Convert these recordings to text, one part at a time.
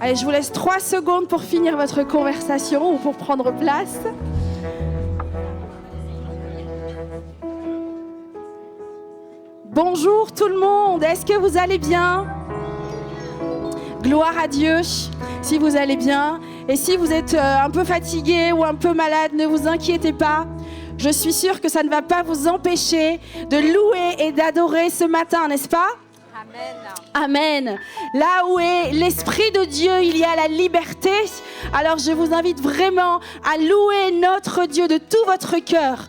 Allez, je vous laisse 3 secondes pour finir votre conversation ou pour prendre place. Bonjour tout le monde, est-ce que vous allez bien? Gloire à Dieu, si vous allez bien. Et si vous êtes un peu fatigué ou un peu malade, ne vous inquiétez pas. Je suis sûre que ça ne va pas vous empêcher de louer et d'adorer ce matin, n'est-ce pas? Amen. Amen. Là où est l'Esprit de Dieu, il y a la liberté. Alors je vous invite vraiment à louer notre Dieu de tout votre cœur,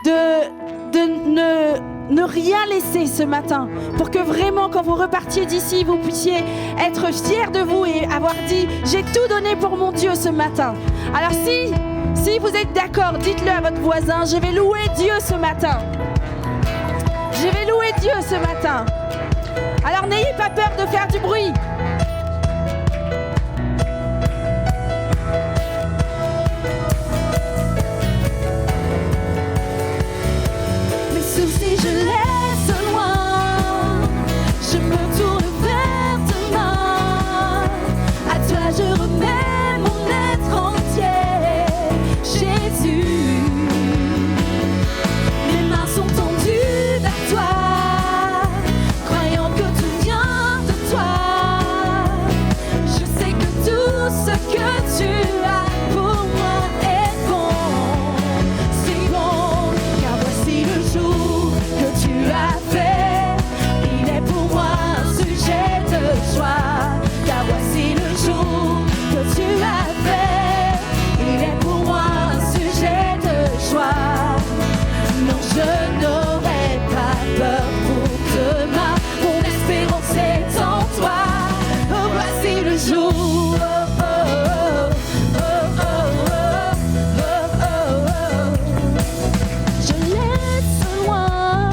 de ne rien laisser ce matin, pour que vraiment quand vous repartiez d'ici, vous puissiez être fiers de vous et avoir dit « J'ai tout donné pour mon Dieu ce matin ». Alors si vous êtes d'accord, dites-le à votre voisin « Je vais louer Dieu ce matin ». Je vais louer Dieu ce matin. Alors n'ayez pas peur de faire du bruit. Mes soucis je laisse loin, je me tourne vers tes mains. À toi je remets mon être entier, Jésus. Mes mains sont tendues vers toi, croyant que tout vient de toi. Je sais que tout ce que tu as pour moi est bon, c'est bon, car voici le jour que tu as fait. Il est pour moi un sujet de joie, car voici le jour que tu as fait. Il est pour moi un sujet de joie. Non, je n'aurai pas peur pour demain. Mon espérance est en toi. Oh, voici le jour. Oh, oh, oh, oh, oh, oh, oh, oh. Je laisse loin,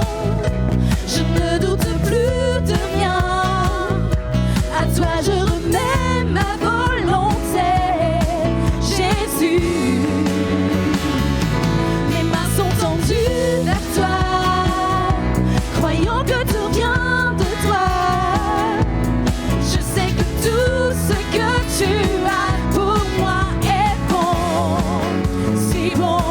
je ne doute plus de rien. À toi je remets ma volonté, Jésus. Mes mains sont tendues vers toi, croyant que tout vient de toi. Je sais que tout ce que tu as pour moi est bon, si bon,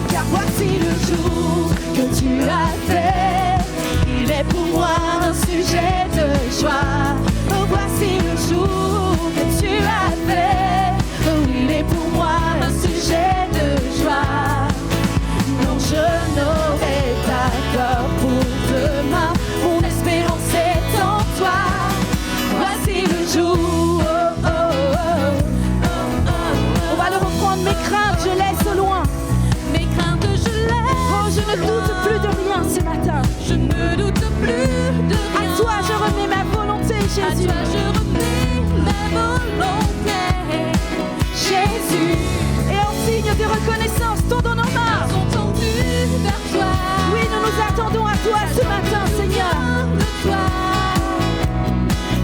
car voici le jour que tu as fait. Il est pour moi un sujet de joie. Oh, voici le jour que tu as fait. Oh, il est pour moi un sujet de joie. Non, je n'aurai pas peur pour demain. Mon espérance est en toi. Voici le jour. Oh, oh, oh, oh, oh, oh. On va le reprendre, mes craintes, je laisse loin. Mes craintes, je laisse. Oh, je ne doute plus de rien ce matin. Je ne doute plus de rien. À toi je remets ma volonté, À Jésus. toi je remets ma volonté, Jésus. Et en signe de reconnaissance, tendons nos mains. Sont tendus vers toi. Oui, nous nous attendons à toi ce matin, Seigneur. De toi.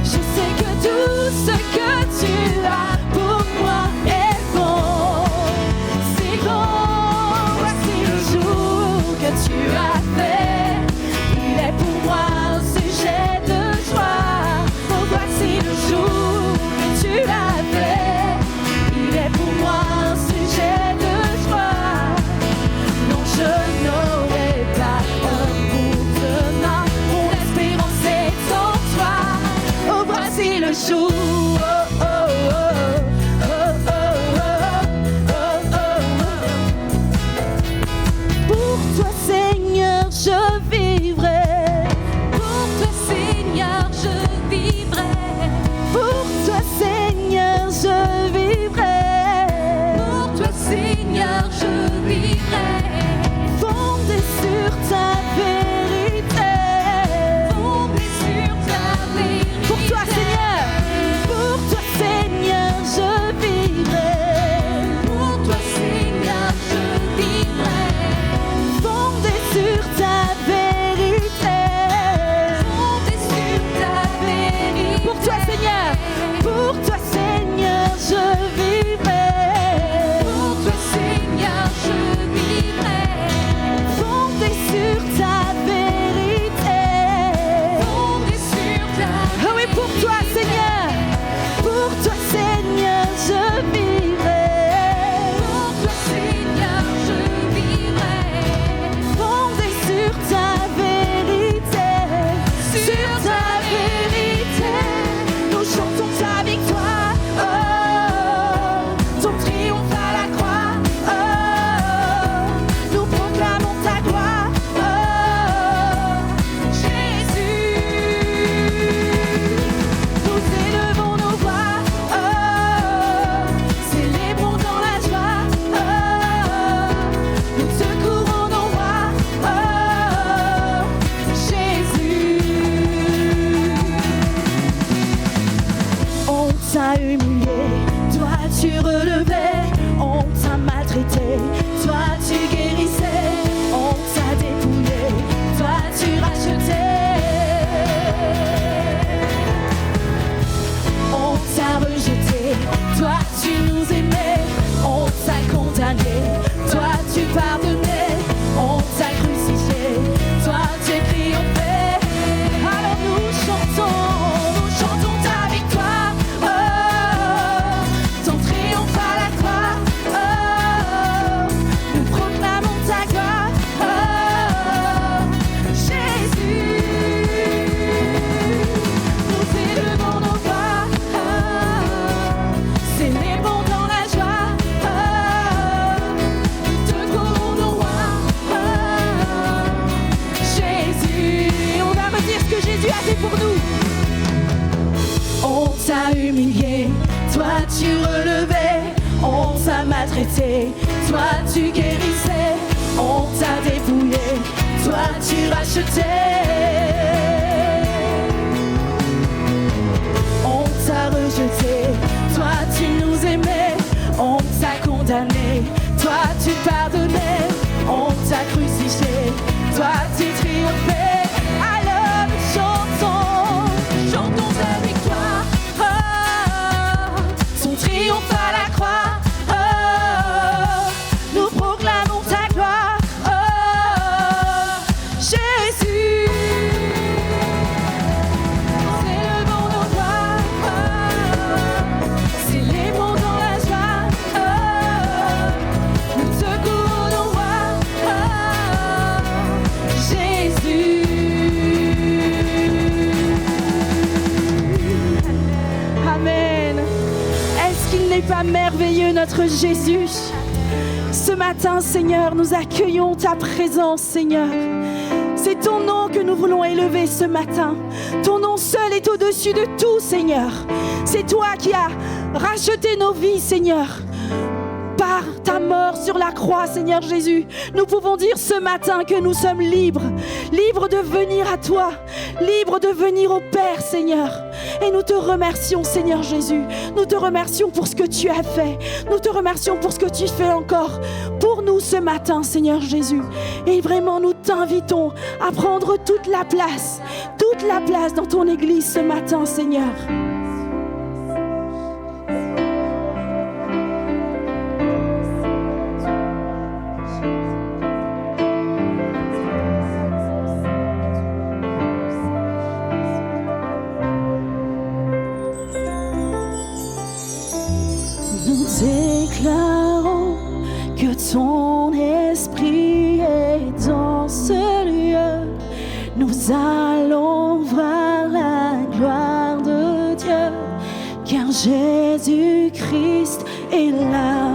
Je sais que tout ce que tu as pour moi est bon, c'est bon. Voici le jour que tu as fait. Il est pour moi un sujet de joie. Oh, voici le jour que tu as fait. Il est pour moi un sujet de joie. Non, je n'aurai pas peur pour demain. Mon espérance est en toi. Oh, voici le jour. Oh, oh, oh, oh, oh, oh, oh, oh. Pour toi, Seigneur, je vivrai. Pour toi, Seigneur, je vivrai. Pour toi, Seigneur, je vivrai. Pour toi, Seigneur, je vivrai. Fondé sur ta vérité. Fondé sur ta vérité. Pour toi, Seigneur. Pour toi, On t'a humilié, toi tu relevais. On t'a maltraité, toi tu guérissais. On t'a dépouillé, toi tu rachetais. On t'a rejeté, toi tu nous aimais. On t'a condamné, toi tu pardonnais. On t'a crucifié, toi tu triomphais. Alors nous chantons ta victoire. Oh, ton triomphe à la croix. Oh, nous proclamons ta gloire. Oh, Jésus, nous élevons nos voix. Oh, célébrons dans la joie. Oh, nous te trouvons nos rois. Oh, Jésus, on va redire ce que Jésus a fait pour nous. On t'a humilié, toi tu relevais. On t'a maltraité, toi tu guérissais. On t'a dépouillé, toi tu rachetais. On t'a rejeté, toi tu nous aimais. On t'a condamné, toi tu pardonnais. On t'a crucifié, toi tu triomphais. Alors nous chantons ta victoire. Oh, son triomphe à la croix. Oh, nous proclamons ta gloire. Oh, Jésus, célébrons nos voix. Oh, célébrons dans la joie. Oh, nous te courons roi. Oh, Jésus. Amen. Est-ce qu'il n'est pas merveilleux notre Jésus? Ce matin, Seigneur, nous accueillons ta présence, Seigneur. C'est ton nom que nous voulons élever ce matin. Ton nom seul est au-dessus de tout, Seigneur. C'est toi qui as racheté nos vies, Seigneur. Par ta mort sur la croix, Seigneur Jésus, nous pouvons dire ce matin que nous sommes libres, libres de venir à toi, libres de venir au Père, Seigneur. Et nous te remercions, Seigneur Jésus. Nous te remercions pour ce que tu as fait. Nous te remercions pour ce que tu fais encore pour nous ce matin, Seigneur Jésus. Et vraiment, nous t'invitons à prendre toute la place dans ton Église ce matin, Seigneur. Nous déclarons que ton esprit est dans ce lieu. Nous allons voir la gloire de Dieu, car Jésus-Christ est là.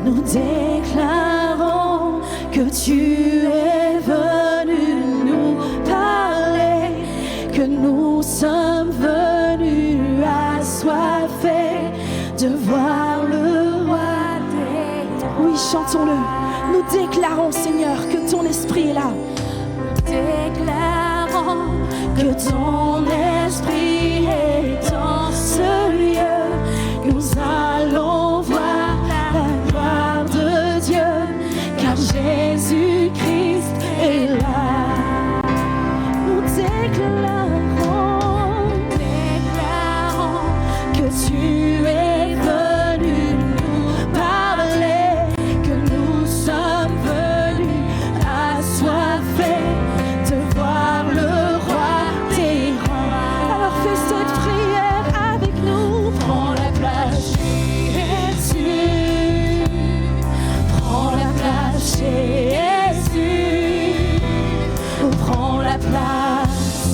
Nous déclarons que tu es venu nous parler, que nous sommes venus assoiffés de voir le roi des rois. Oui, chantons-le. Nous déclarons, Seigneur, que ton esprit est là. Nous déclarons que ton esprit est dans ce lieu. Nous allons voir la gloire de Dieu, car Jésus-Christ est là. Nous déclarons que tu es venu nous parler, que nous sommes venus assoiffés de voir le roi des rois. Alors fais cette prière avec nous. Prends la place, Jésus. Prends la place, Jésus. Prends la place,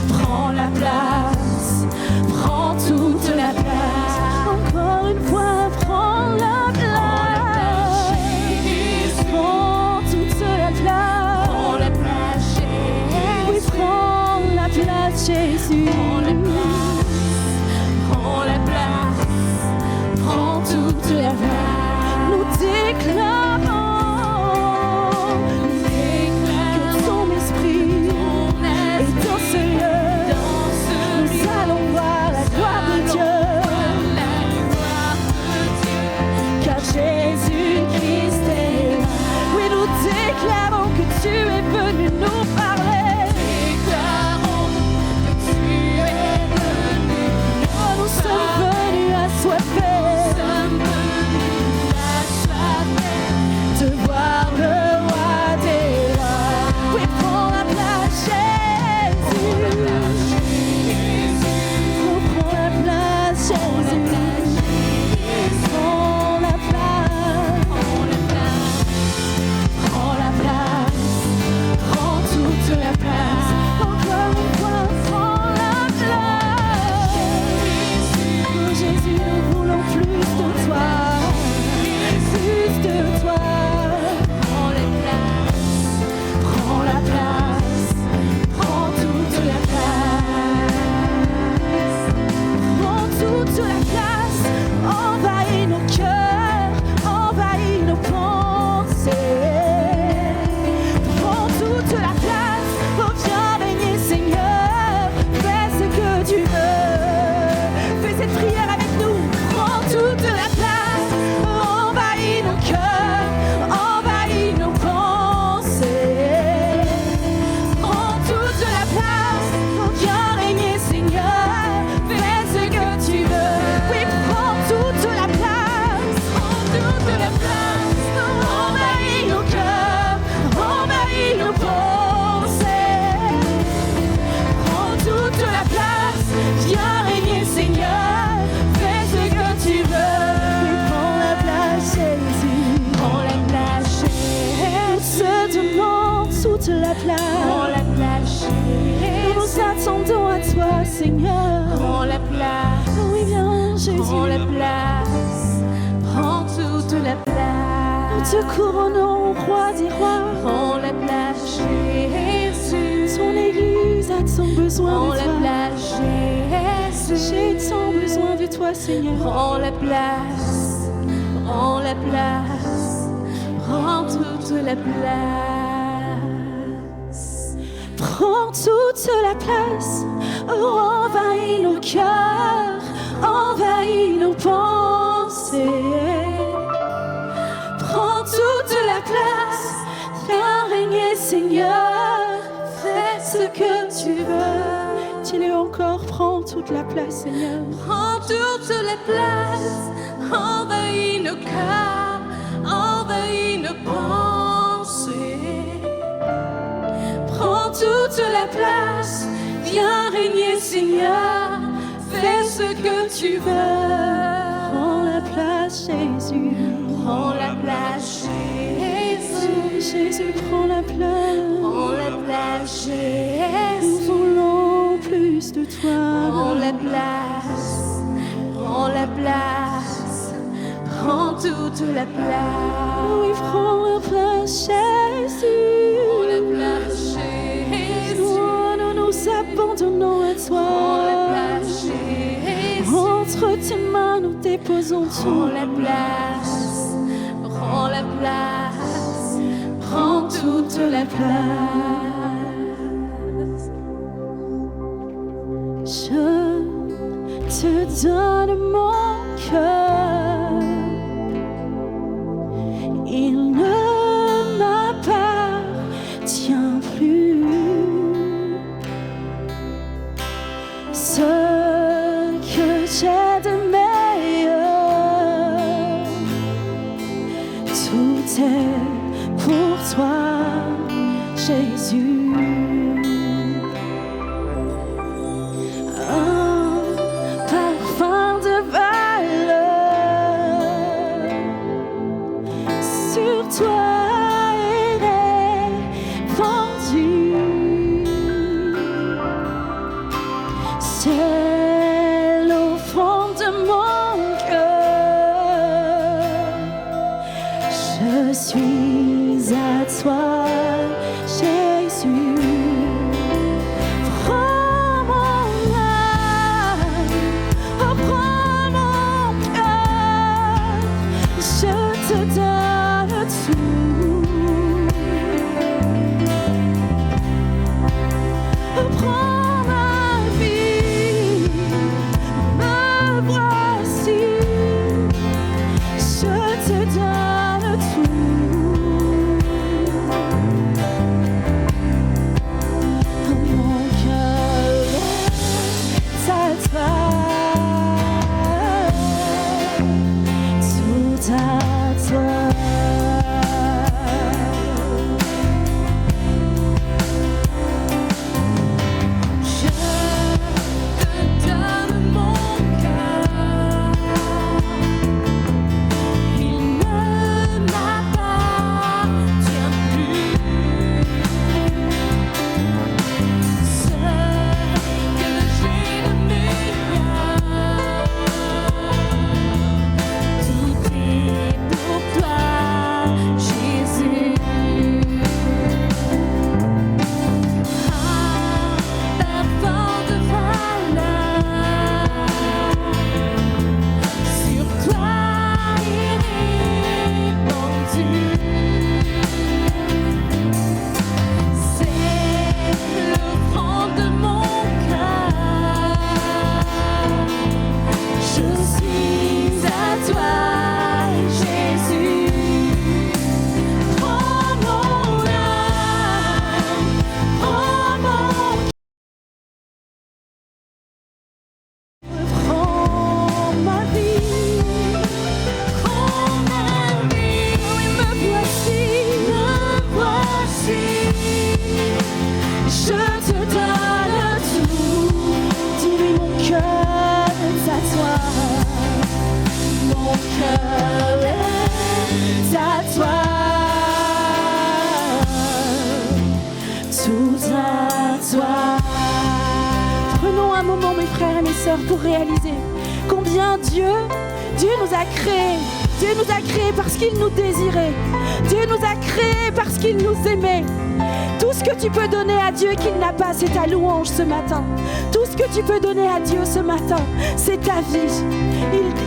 prends la place, prends toute la place. Encore une fois, prends la place, prends toute la place. Prends la place, Jésus. Oui, prends la place, Jésus. Prends la place, prends la place, prends toute la place. Nous déclarons que ton esprit est dans ce lieu. Seigneur. Prends la place. Oui, viens, Jésus. Prends la place. Prends toute la place. Nous te couronnons, roi des rois. Prends la place, Jésus. Son Église a tant besoin Prends de la toi. place, Jésus. J'ai tant besoin de toi, Seigneur. Prends la place. Prends la place. Prends toute la place. Prends toute la place. Envahis nos cœurs. Envahis nos pensées. Prends toute la place. Viens régner, Seigneur. Fais ce que tu veux. Dis-le encore, prends toute la place, Seigneur. Prends toute la place. Envahis nos cœurs. Envahis nos pensées. Prends toute la place. Viens régner, Seigneur. Fais ce que tu veux. Prends la place, Jésus. Prends la place, Jésus. Jésus, prends la place. Prends la place, Nous Jésus. voulons plus de toi. Prends la place. Prends la place. Prends toute la place. Oui, prends la place, Jésus. Prends la place, Jésus. Nous nous abandonnons à Prends la toi. place, Jésus. Entre tes mains, nous déposons Prends tout. la place. Prends la place. Prends toute la place. Je te donne mon cœur. Il ne m'appartient plus. Ce que j'ai de meilleur, tout est pour toi, Jésus. Un parfum de valeur sur toi est répandu. C'est l'offrande de mon cœur. Je suis à toi, Jésus. Prends mon âme, oh, prends mon cœur. Je te donne tout. Oh, prends ma vie, me voici. Je te donne tout. Mon cœur est à toi. Tout à toi. Je te donne mon cœur. Il ne m'appartient plus. Ce que j'ai de meilleur, tout est pour toi, Jésus. Un parfum de valeur sur toi est répandu. C'est l'offrande de mon cœur. Je suis à toi, Jésus. Prends mon âme, prends mon Prends ma vie, Prends ma vie, oui, me voici. me voici. Je te donne tout. Dis-lui, mon cœur est à toi. Mon cœur est à toi. Tout à toi. Prenons un moment sœurs, pour réaliser combien Dieu nous a créés. Dieu nous a créés parce qu'il nous désirait. Dieu nous a créés parce qu'il nous aimait. Tout ce que tu peux donner à Dieu qu'il n'a pas, c'est ta louange ce matin. Tout ce que tu peux donner à Dieu ce matin, c'est ta vie.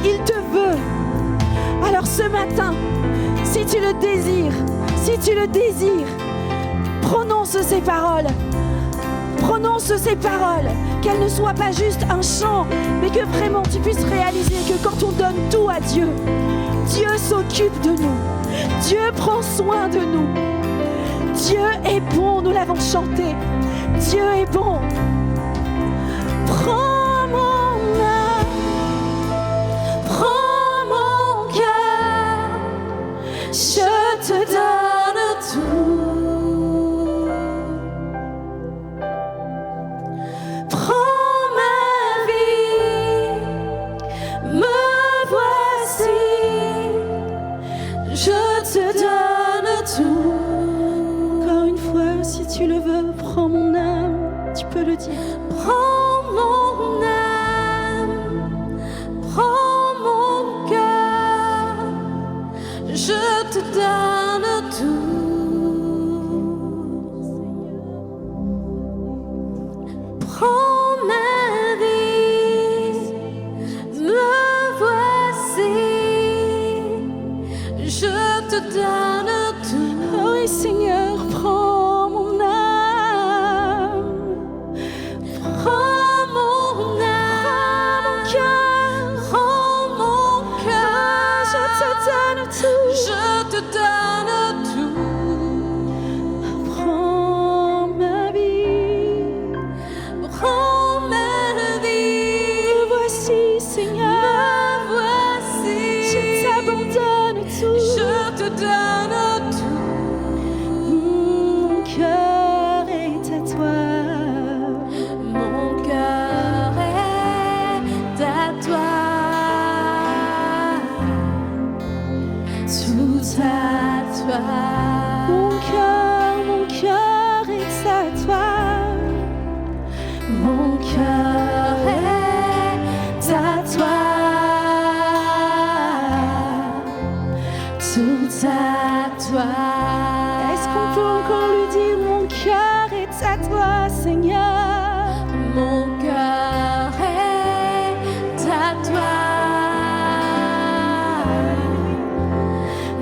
Il te veut. Alors ce matin, si tu le désires, prononce ces paroles. Prononce ces paroles, qu'elles ne soient pas juste un chant, mais que vraiment tu puisses réaliser que quand on donne tout à Dieu, Dieu s'occupe de nous. Dieu prend soin de nous. Dieu est bon, nous l'avons chanté. Dieu est bon. Prends mon âme, prends mon cœur, je te donne tout. Tu le veux, prends mon âme, tu peux le dire. Prends mon âme, prends mon cœur, je te donne tout. Prends ma vie, me voici, je te donne tout. Oh oui, Seigneur, prends. Je te donne tout. Prends ma vie. Prends ma vie. Me voici, Seigneur. Me voici. Je t'abandonne tout. Je te donne tout. Mon cœur est à toi. Mon cœur est à toi. Tout à toi. Mon cœur est à toi. Mon cœur est à toi. Tout à toi. Est-ce qu'on peut encore lui dire mon cœur est à toi, Seigneur? Mon cœur est à toi.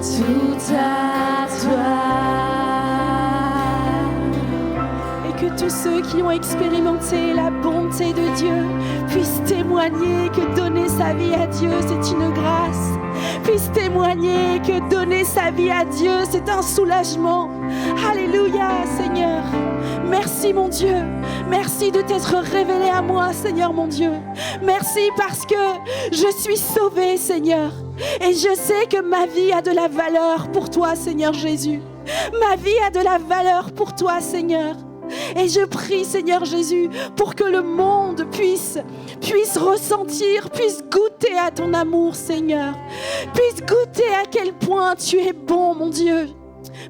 Tout à toi. Et que tous ceux qui ont expérimenté la bonté de Dieu puissent témoigner que donner sa vie à Dieu, c'est une grâce. Puissent témoigner que donner sa vie à Dieu, c'est un soulagement. Alléluia, Seigneur. Merci, mon Dieu. Merci de t'être révélé à moi, Seigneur, mon Dieu. Merci parce que je suis sauvée, Seigneur. Et je sais que ma vie a de la valeur pour toi, Seigneur Jésus. Ma vie a de la valeur pour toi, Seigneur. Et je prie, Seigneur Jésus, pour que le monde puisse ressentir, puisse goûter à ton amour, Seigneur. Puisse goûter à quel point tu es bon, mon Dieu.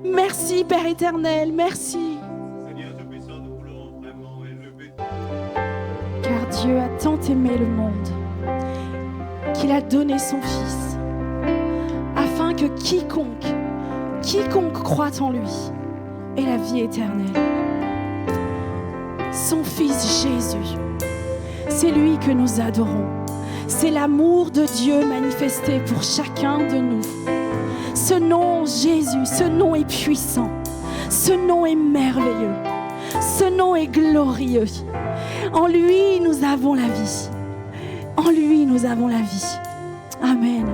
Merci, Père éternel, merci. Seigneur Tout-Puissant, nous voulons vraiment élever. Car Dieu a tant aimé le monde qu'il a donné son Fils, afin que quiconque croit en lui ait la vie éternelle. Son Fils Jésus, c'est lui que nous adorons. C'est l'amour de Dieu manifesté pour chacun de nous. Ce nom Jésus, ce nom est puissant. Ce nom est merveilleux. Ce nom est glorieux. En lui, nous avons la vie. En lui, nous avons la vie. Amen.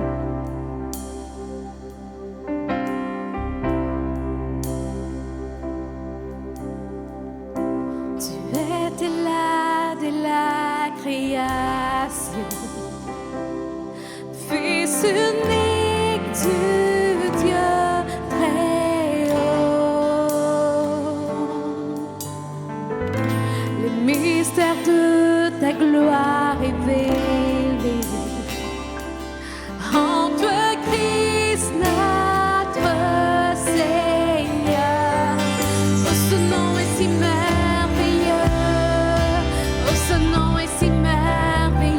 Tu étais là dès la création, Fils unique du Dieu très haut. Les mystères de ta gloire révélés en toi, Christ, notre Seigneur. Oh, ce nom est si merveilleux. Oh, ce nom est si merveilleux.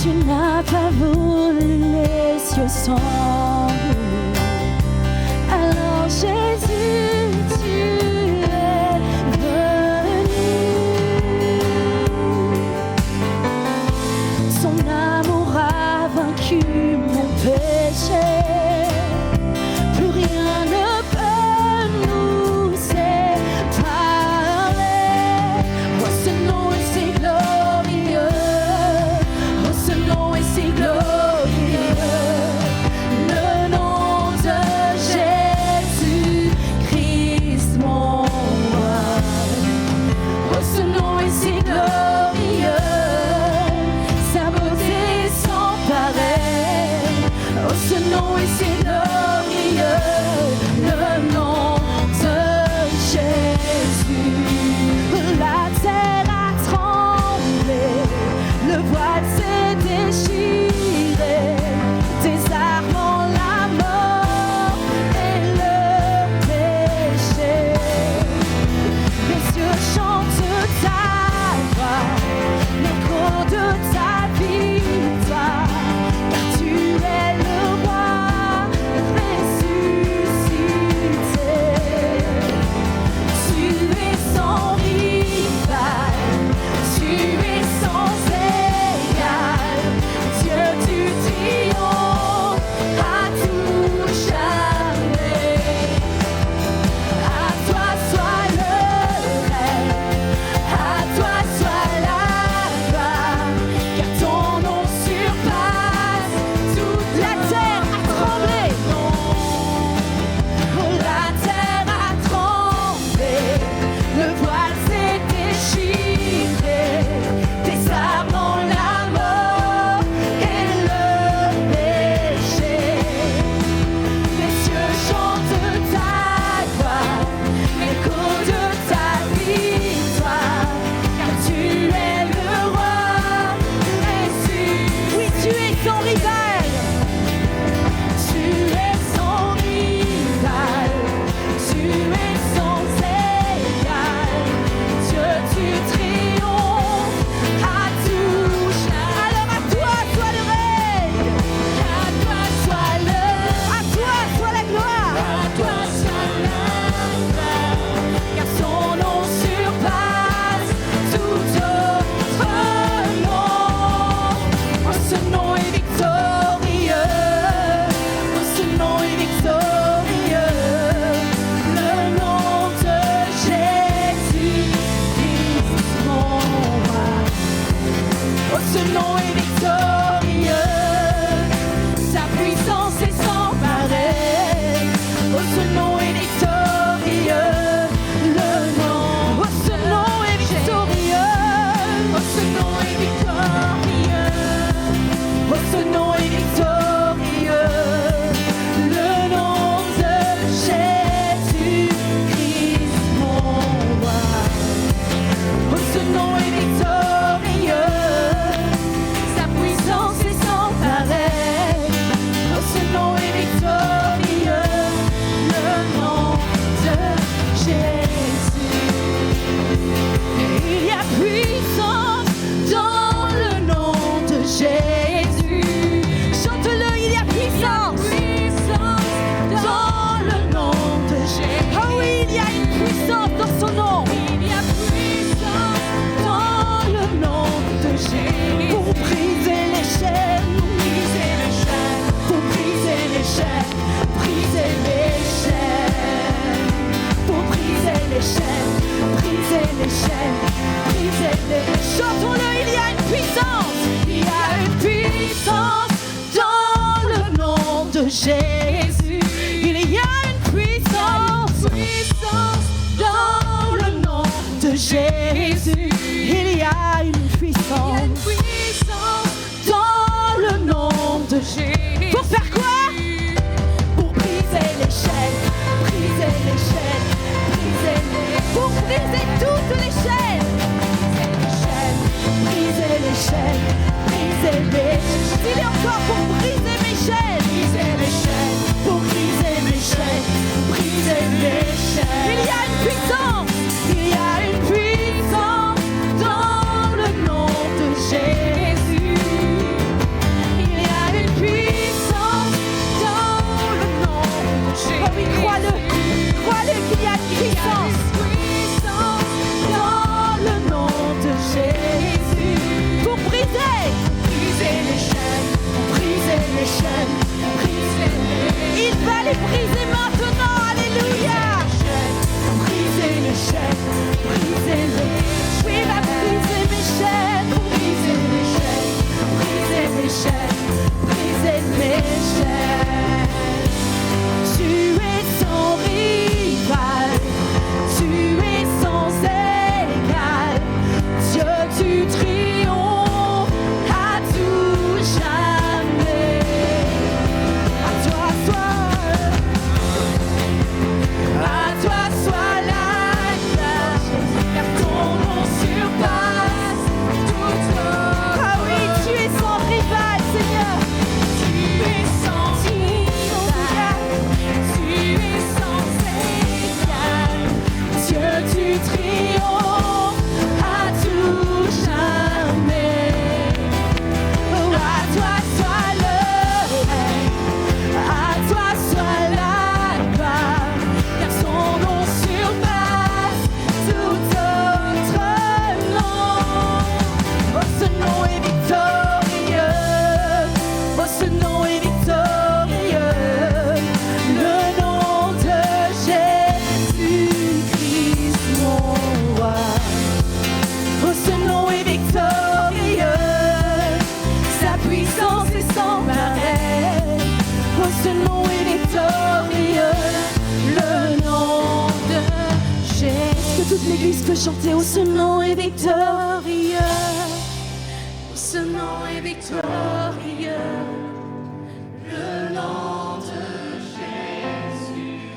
Tu n'as pas voulu les cieux sans nous. Alors Jésus, tu es venu. Son amour a vaincu mon péché. Plus rien ne peut nous séparer. Oh, ce nom est si glorieux. Oh, ce nom est si glorieux. Le nom de Jésus-Christ, mon roi. Oh, ce nom est si glorieux. Sa beauté sans pareil. Oh, ce nom est si glorieux. Le nom de Jésus. La terre a tremblé. Le voile s'est déchiré, désarmant la mort et le péché. Les cieux chantent ta gloire, l'écho de ta victoire, car tu es le roi ressuscité. Tu es sans rival, tu es sans égal, Dieu du triomphe à tout jamais. À toi soit le règne, à toi soit la gloire, car ton nom surpasse toute la terre a tremblé. Oh, la terre a tremblé, le voile s'est déchiré, désarmant la mort et le péché. Les cieux chantent ta gloire, l'écho de ta victoire, car tu es le roi ressuscité. Oui, tu es sans rival. Tu es sans rival, tu es sans égal, Dieu tu triomphes à tout jamais. Alors à toi soit le règne, à toi soit la gloire, à toi soit la gloire, car son nom surpasse tout autre nom. Oh, ce nom est victorieux. Oh, ce nom est victorieux. Le nom de Jésus-Christ, mon roi. Oh, ce nom est victorieux. Sa puissance est sans pareil. Oh, ce nom est victorieux. Le nom. Oh, ce nom est victorieux. Oh, ce nom est victorieux. Oh, ce nom est victorieux. Le nom de Jésus-Christ, mon roi. Oh, ce nom est victorieux. Sa puissance est sans pareil. Oh, ce nom est victorieux. Le nom de Jésus. Il y a puissance dans le nom de Jésus. Chante-le, il y a puissance. Dans le nom de Jésus. Oh oui, il y a une puissance dans son nom. Il y a puissance dans le nom de Jésus. Pour briser les chaînes, pour briser les chaînes, briser les chaînes, pour briser les chaînes, briser les chaînes, briser les. Chantons-le, il y a une puissance. Il y a une puissance dans le nom de Jésus. Il y a une puissance dans le nom de Jésus. Il y a une puissance dans le nom de Jésus. Pour faire quoi? Pour briser les chaînes, briser les chaînes, briser les. Pour briser toutes les chaînes. Briser les chaînes, briser les chaînes. Il est encore pour briser mes chaînes. Briser les chaînes, pour briser mes chaînes, briser les chaînes. Il y a une puissance, il y a une puissance dans le nom de Jésus. Chris peut chanter où ce nom est victorieux. Ce nom est victorieux. Le nom de Jésus-Christ,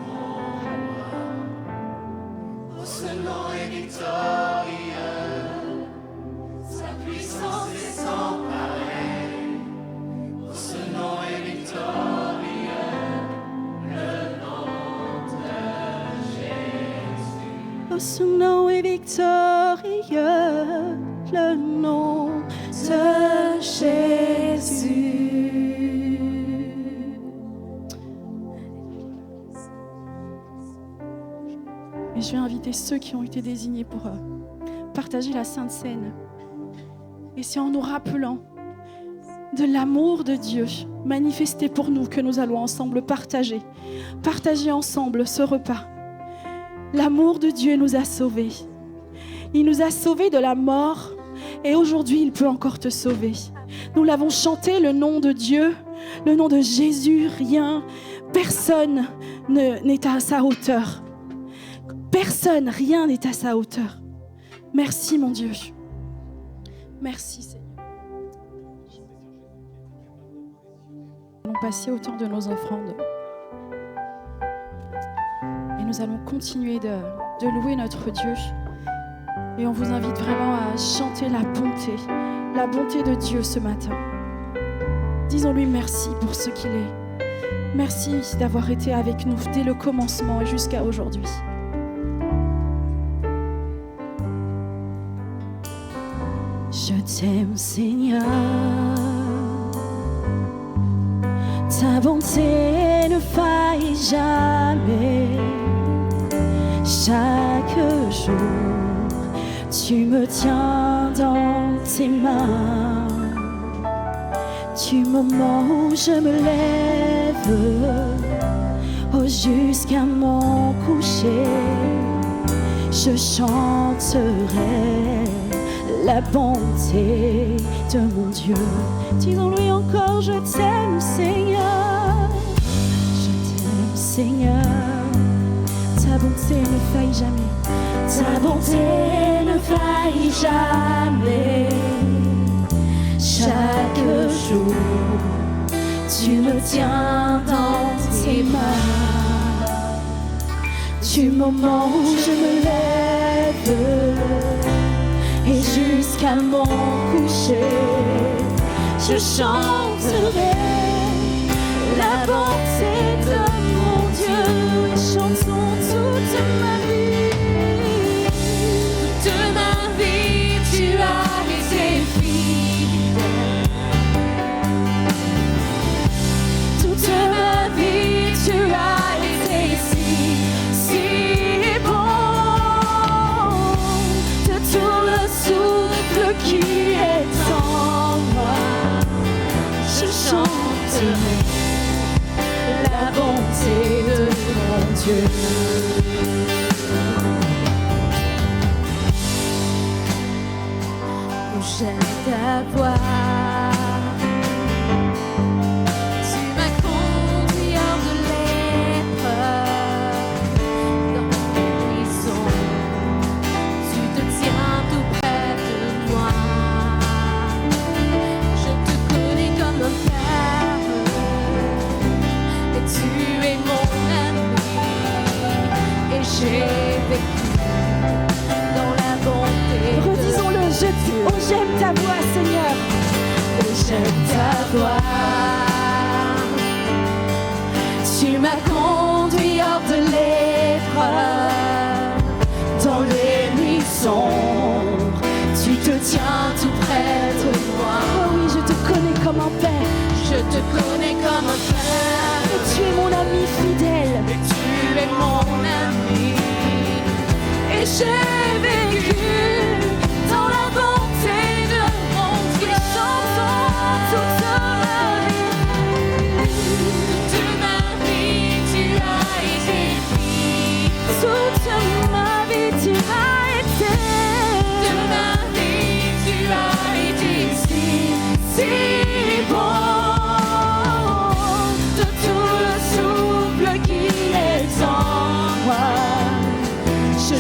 mon roi. Ce nom est victorieux. Sa puissance est sans pareil. Ce nom est victorieux. Le nom de Jésus. Oh, ce nom est victorieux. Le nom de Jésus. Et je vais inviter ceux qui ont été désignés pour partager la Sainte Seine. Et c'est en nous rappelant de l'amour de Dieu manifesté pour nous que nous allons ensemble partager ensemble ce repas. L'amour de Dieu nous a sauvés. Il nous a sauvés de la mort et aujourd'hui il peut encore te sauver. Nous l'avons chanté, le nom de Dieu, le nom de Jésus, personne n'est à sa hauteur. Personne, rien n'est à sa hauteur. Merci mon Dieu. Merci Seigneur. Nous allons passer au temps de nos offrandes. Et nous allons continuer de louer notre Dieu. Et on vous invite vraiment à chanter la bonté de Dieu ce matin. Disons-lui merci pour ce qu'il est. Merci d'avoir été avec nous dès le commencement et jusqu'à aujourd'hui. Je t'aime Seigneur, ta bonté ne faillit jamais. Chaque jour tu me tiens dans tes mains. Du moment où je me lève, oh, jusqu'à mon coucher, je chanterai la bonté de mon Dieu. Disons-lui encore, je t'aime Seigneur. Je t'aime Seigneur, ta bonté ne faillit jamais. Ta bonté ne faillit jamais. Chaque jour, tu me tiens dans tes mains. Du moment où je me lève et jusqu'à mon coucher, je chanterai la bonté de mon Dieu. Et chantons toute ma vie. Toute ma vie, tu as été fidèle. Toute ma vie, tu as été si bon. De tout le souffle qui est en moi, je chanterai la bonté de mon Dieu. J'aime ta voix. Tu m'as conduit hors de l'épreuve. Dans les prisons, tu te tiens tout près de moi. Je te connais comme un père, et tu es mon ami. Et j'ai vécu dans la bonté. Redisons-le, j'aime ta voix, Seigneur. Oh, j'aime ta voix. Tu m'as conduit hors de l'épreuve. Dans les nuits sombres, tu te tiens tout près de moi. Oh oui, je te connais comme un père. Je te connais comme un frère. Et tu es mon ami fidèle. Et tu es mon ami. Et j'ai vécu dans la bonté de mon Dieu. Chantons toute ma vie. Toute ma vie, tu as été fidèle. Toute ma vie, tu as été. Toute ma vie, tu as été si bon. De tout le souffle qui est en moi, je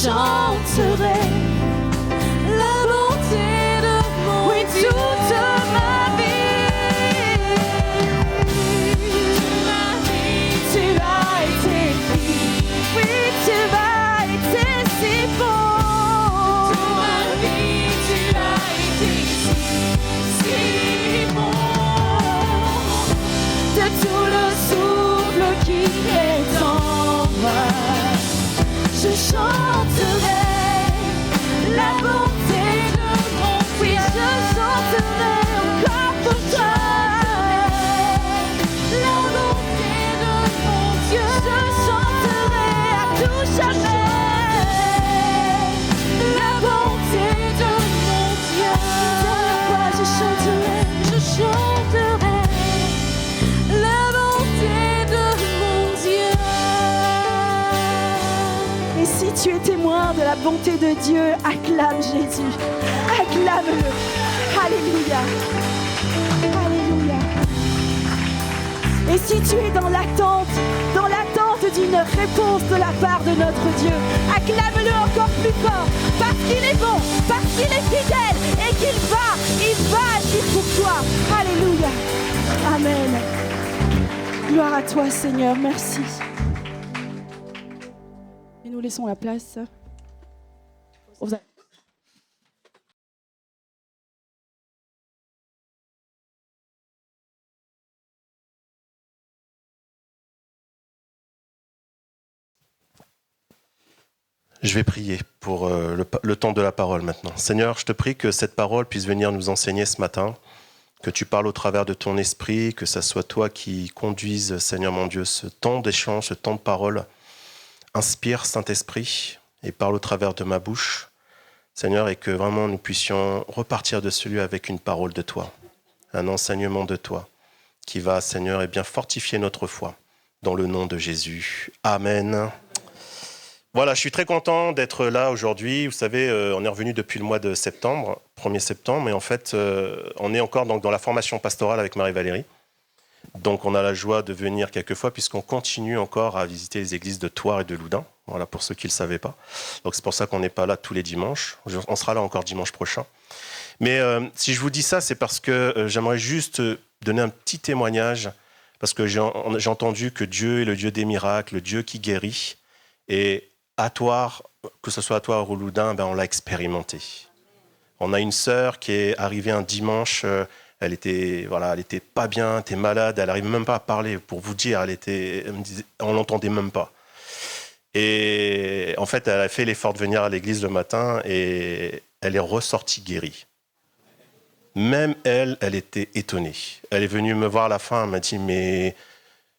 chanterai la bonté de mon Dieu. Oui, toute ma vie, tu as été pris. Oui, tu as été si bon. Toute ma vie, tu as été si bon. De tout le souffle qui est en moi, je chanterai la bonté de mon Dieu. Oui, je chanterai encore pour toi la bonté de mon Dieu. Je chanterai à tout jamais la bonté de mon Dieu. Dernière fois, je chanterai la bonté de mon Dieu. Et si tu es témoin de la bonté de Dieu, acclame Jésus. Acclame-le. Alléluia. Alléluia. Et si tu es dans l'attente d'une réponse de la part de notre Dieu, acclame-le encore plus fort, parce qu'il est bon, parce qu'il est fidèle et qu'il va agir pour toi. Alléluia. Amen. Gloire à toi, Seigneur. Merci. Et nous laissons la place aux... Je vais prier pour le temps de la parole maintenant. Seigneur, je te prie que cette parole puisse venir nous enseigner ce matin, que tu parles au travers de ton esprit, que ça soit toi qui conduise, Seigneur mon Dieu, ce temps d'échange, ce temps de parole. Inspire, Saint-Esprit, et parle au travers de ma bouche, Seigneur, et que vraiment nous puissions repartir de ce lieu avec une parole de toi, un enseignement de toi, qui va, Seigneur, et bien fortifier notre foi, dans le nom de Jésus. Amen. Voilà, je suis très content d'être là aujourd'hui. Vous savez, on est revenu depuis le mois de septembre, 1er septembre, et en fait, on est encore donc, dans la formation pastorale avec Marie-Valérie. Donc, on a la joie de venir quelques fois, puisqu'on continue encore à visiter les églises de Thouars et de Loudun. Voilà, pour ceux qui ne le savaient pas. Donc, c'est pour ça qu'on n'est pas là tous les dimanches. On sera là encore dimanche prochain. Mais si je vous dis ça, c'est parce que j'aimerais juste donner un petit témoignage, parce que j'ai entendu que Dieu est le Dieu des miracles, le Dieu qui guérit, et à Thouars, que ce soit à Thouars ou Loudun, on l'a expérimenté. On a une sœur qui est arrivée un dimanche, elle était pas bien, elle était malade, elle n'arrivait même pas à parler. Pour vous dire, on l'entendait même pas. Et en fait, elle a fait l'effort de venir à l'église le matin et elle est ressortie guérie. Même elle était étonnée. Elle est venue me voir à la fin, elle m'a dit « mais...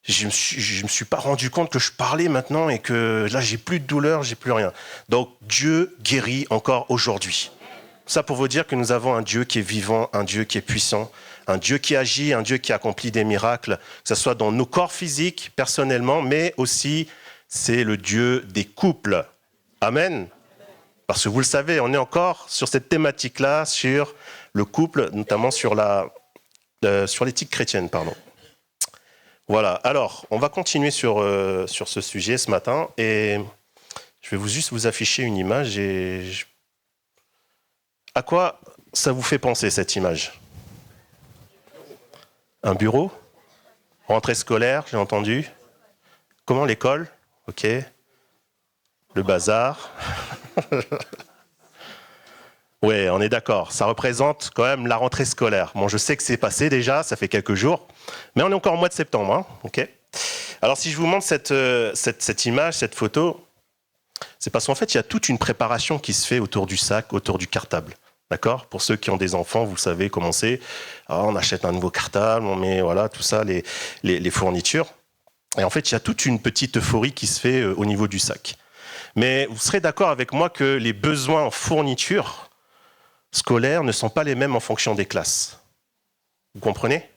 je me suis pas rendu compte que je parlais maintenant et que là, j'ai plus de douleur, j'ai plus rien. » Donc, Dieu guérit encore aujourd'hui. Ça pour vous dire que nous avons un Dieu qui est vivant, un Dieu qui est puissant, un Dieu qui agit, un Dieu qui accomplit des miracles, que ce soit dans nos corps physiques, personnellement, mais aussi, c'est le Dieu des couples. Amen. Parce que vous le savez, on est encore sur cette thématique-là, sur le couple, notamment sur l'éthique chrétienne, pardon. Voilà, alors, on va continuer sur ce sujet ce matin, et je vais juste vous afficher une image. À quoi ça vous fait penser, cette image ? Un bureau ? Rentrée scolaire, j'ai entendu. Comment, l'école ? Ok. Le bazar. Oui, on est d'accord. Ça représente quand même la rentrée scolaire. Bon, je sais que c'est passé déjà, ça fait quelques jours, mais on est encore au mois de septembre. Hein, ok. Alors, si je vous montre cette image, cette photo, c'est parce qu'en fait, il y a toute une préparation qui se fait autour du sac, autour du cartable. D'accord ? Pour ceux qui ont des enfants, vous savez comment c'est. Alors, on achète un nouveau cartable, on met voilà, tout ça, les fournitures. Et en fait, il y a toute une petite euphorie qui se fait au niveau du sac. Mais vous serez d'accord avec moi que les besoins en fourniture scolaire ne sont pas les mêmes en fonction des classes. Vous comprenez ?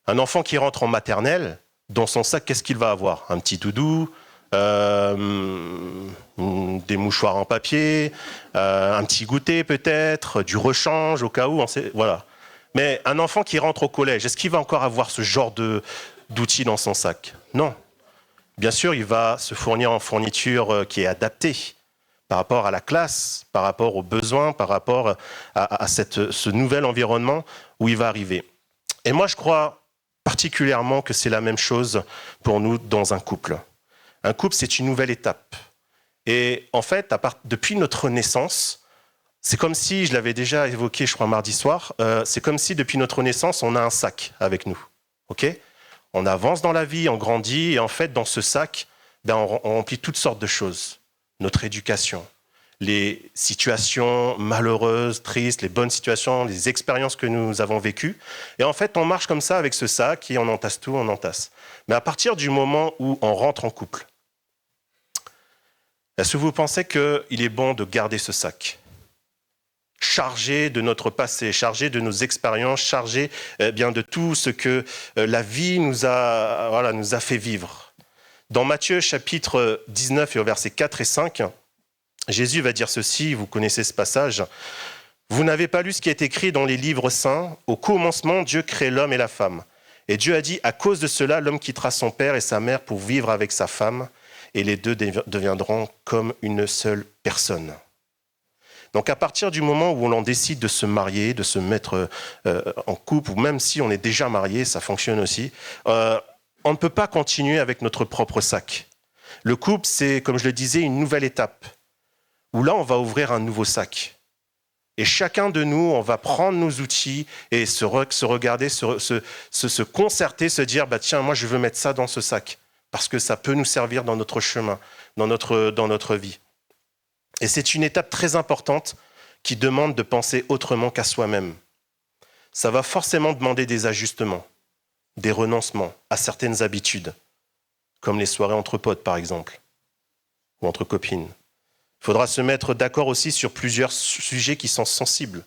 Un enfant qui rentre en maternelle, dans son sac, qu'est-ce qu'il va avoir ? Un petit doudou, des mouchoirs en papier, un petit goûter peut-être, du rechange au cas où, voilà. Mais un enfant qui rentre au collège, est-ce qu'il va encore avoir ce genre d'outils dans son sac ? Non. Bien sûr, il va se fournir en fourniture qui est adaptée par rapport à la classe, par rapport aux besoins, par rapport à ce nouvel environnement où il va arriver. Et moi, je crois particulièrement que c'est la même chose pour nous dans un couple. Un couple, c'est une nouvelle étape. Et en fait, depuis notre naissance, c'est comme si, je l'avais déjà évoqué, je crois, mardi soir, c'est comme si depuis notre naissance, on a un sac avec nous. Okay ? On avance dans la vie, on grandit, et en fait, dans ce sac, on remplit toutes sortes de choses. Notre éducation, les situations malheureuses, tristes, les bonnes situations, les expériences que nous avons vécues. Et en fait, on marche comme ça avec ce sac et on entasse tout, on entasse. Mais à partir du moment où on rentre en couple, est-ce que vous pensez qu'il est bon de garder ce sac ? Chargé de notre passé, chargé de nos expériences, chargé bien de tout ce que la vie nous a fait vivre. Dans Matthieu chapitre 19 et au verset 4 et 5, Jésus va dire ceci, vous connaissez ce passage. « Vous n'avez pas lu ce qui est écrit dans les livres saints ? Au commencement, Dieu crée l'homme et la femme. Et Dieu a dit, à cause de cela, l'homme quittera son père et sa mère pour vivre avec sa femme, et les deux deviendront comme une seule personne. » Donc à partir du moment où on décide de se marier, de se mettre en couple, ou même si on est déjà marié, ça fonctionne aussi, on ne peut pas continuer avec notre propre sac. Le couple, c'est, comme je le disais, une nouvelle étape, où là, on va ouvrir un nouveau sac. Et chacun de nous, on va prendre nos outils et se regarder, se concerter, se dire, tiens, moi, je veux mettre ça dans ce sac, parce que ça peut nous servir dans notre chemin, dans notre vie. Et c'est une étape très importante qui demande de penser autrement qu'à soi-même. Ça va forcément demander des ajustements, des renoncements à certaines habitudes, comme les soirées entre potes par exemple, ou entre copines. Il faudra se mettre d'accord aussi sur plusieurs sujets qui sont sensibles. Vous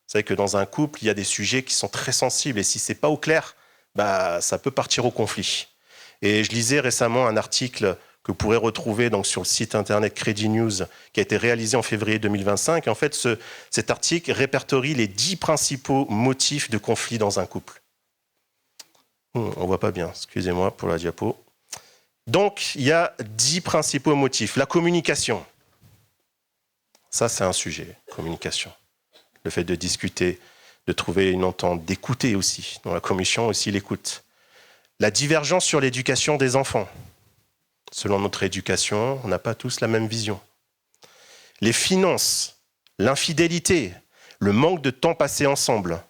savez que dans un couple, il y a des sujets qui sont très sensibles et si ce n'est pas au clair, ça peut partir au conflit. Et je lisais récemment un article que vous pourrez retrouver donc, sur le site internet Crédit News, qui a été réalisé en février 2025. Et en fait, cet article répertorie les 10 principaux motifs de conflit dans un couple. On ne voit pas bien, excusez-moi pour la diapo. Donc, il y a 10 principaux motifs. La communication. Ça, c'est un sujet, communication. Le fait de discuter, de trouver une entente, d'écouter aussi. Dans la commission aussi, l'écoute. La divergence sur l'éducation des enfants. Selon notre éducation, on n'a pas tous la même vision. Les finances, l'infidélité, le manque de temps passé ensemble,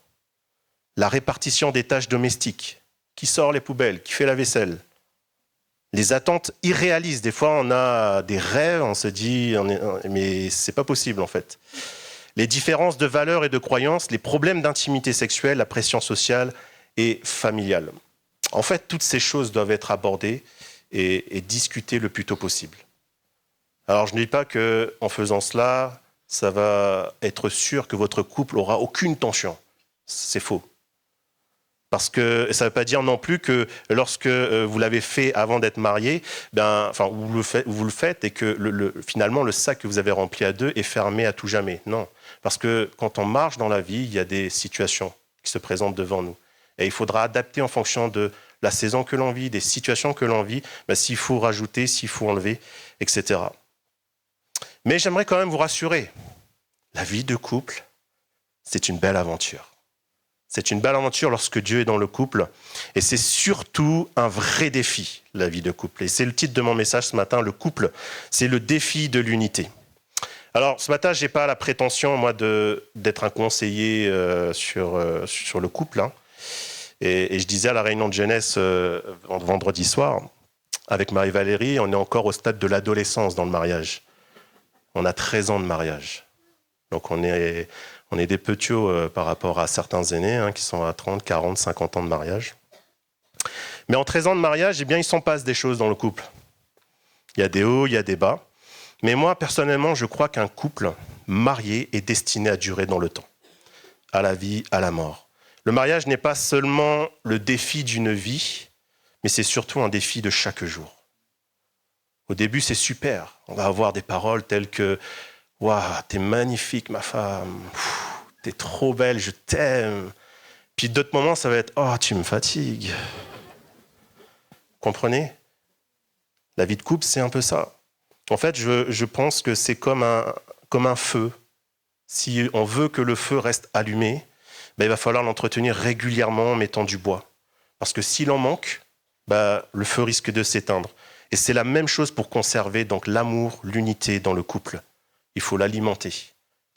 la répartition des tâches domestiques, qui sort les poubelles, qui fait la vaisselle, les attentes irréalistes. Des fois, on a des rêves, on se dit, mais c'est pas possible en fait. Les différences de valeurs et de croyances, les problèmes d'intimité sexuelle, la pression sociale et familiale. En fait, toutes ces choses doivent être abordées et discuter le plus tôt possible. Alors, je ne dis pas qu'en faisant cela, ça va être sûr que votre couple n'aura aucune tension. C'est faux. Parce que ça ne veut pas dire non plus que lorsque vous l'avez fait avant d'être marié, vous le faites et que finalement le sac que vous avez rempli à deux est fermé à tout jamais. Non. Parce que quand on marche dans la vie, il y a des situations qui se présentent devant nous. Et il faudra adapter en fonction de la saison que l'on vit, des situations que l'on vit, s'il faut rajouter, s'il faut enlever, etc. Mais j'aimerais quand même vous rassurer. La vie de couple, c'est une belle aventure. C'est une belle aventure lorsque Dieu est dans le couple. Et c'est surtout un vrai défi, la vie de couple. Et c'est le titre de mon message ce matin, le couple, c'est le défi de l'unité. Alors, ce matin, je n'ai pas la prétention, moi, d'être un conseiller sur le couple, hein. Et je disais à la réunion de jeunesse vendredi soir, avec Marie-Valérie, on est encore au stade de l'adolescence dans le mariage. On a 13 ans de mariage. Donc on est des petits par rapport à certains aînés qui sont à 30, 40, 50 ans de mariage. Mais en 13 ans de mariage, il s'en passe des choses dans le couple. Il y a des hauts, il y a des bas. Mais moi, personnellement, je crois qu'un couple marié est destiné à durer dans le temps, à la vie, à la mort. Le mariage n'est pas seulement le défi d'une vie, mais c'est surtout un défi de chaque jour. Au début, c'est super. On va avoir des paroles telles que « Waouh, t'es magnifique, ma femme. T'es trop belle, je t'aime. » Puis d'autres moments, ça va être « Oh, tu me fatigues. » Comprenez ? La vie de couple, c'est un peu ça. En fait, je pense que c'est comme un feu. Si on veut que le feu reste allumé, il va falloir l'entretenir régulièrement en mettant du bois. Parce que s'il en manque, le feu risque de s'éteindre. Et c'est la même chose pour conserver donc l'amour, l'unité dans le couple. Il faut l'alimenter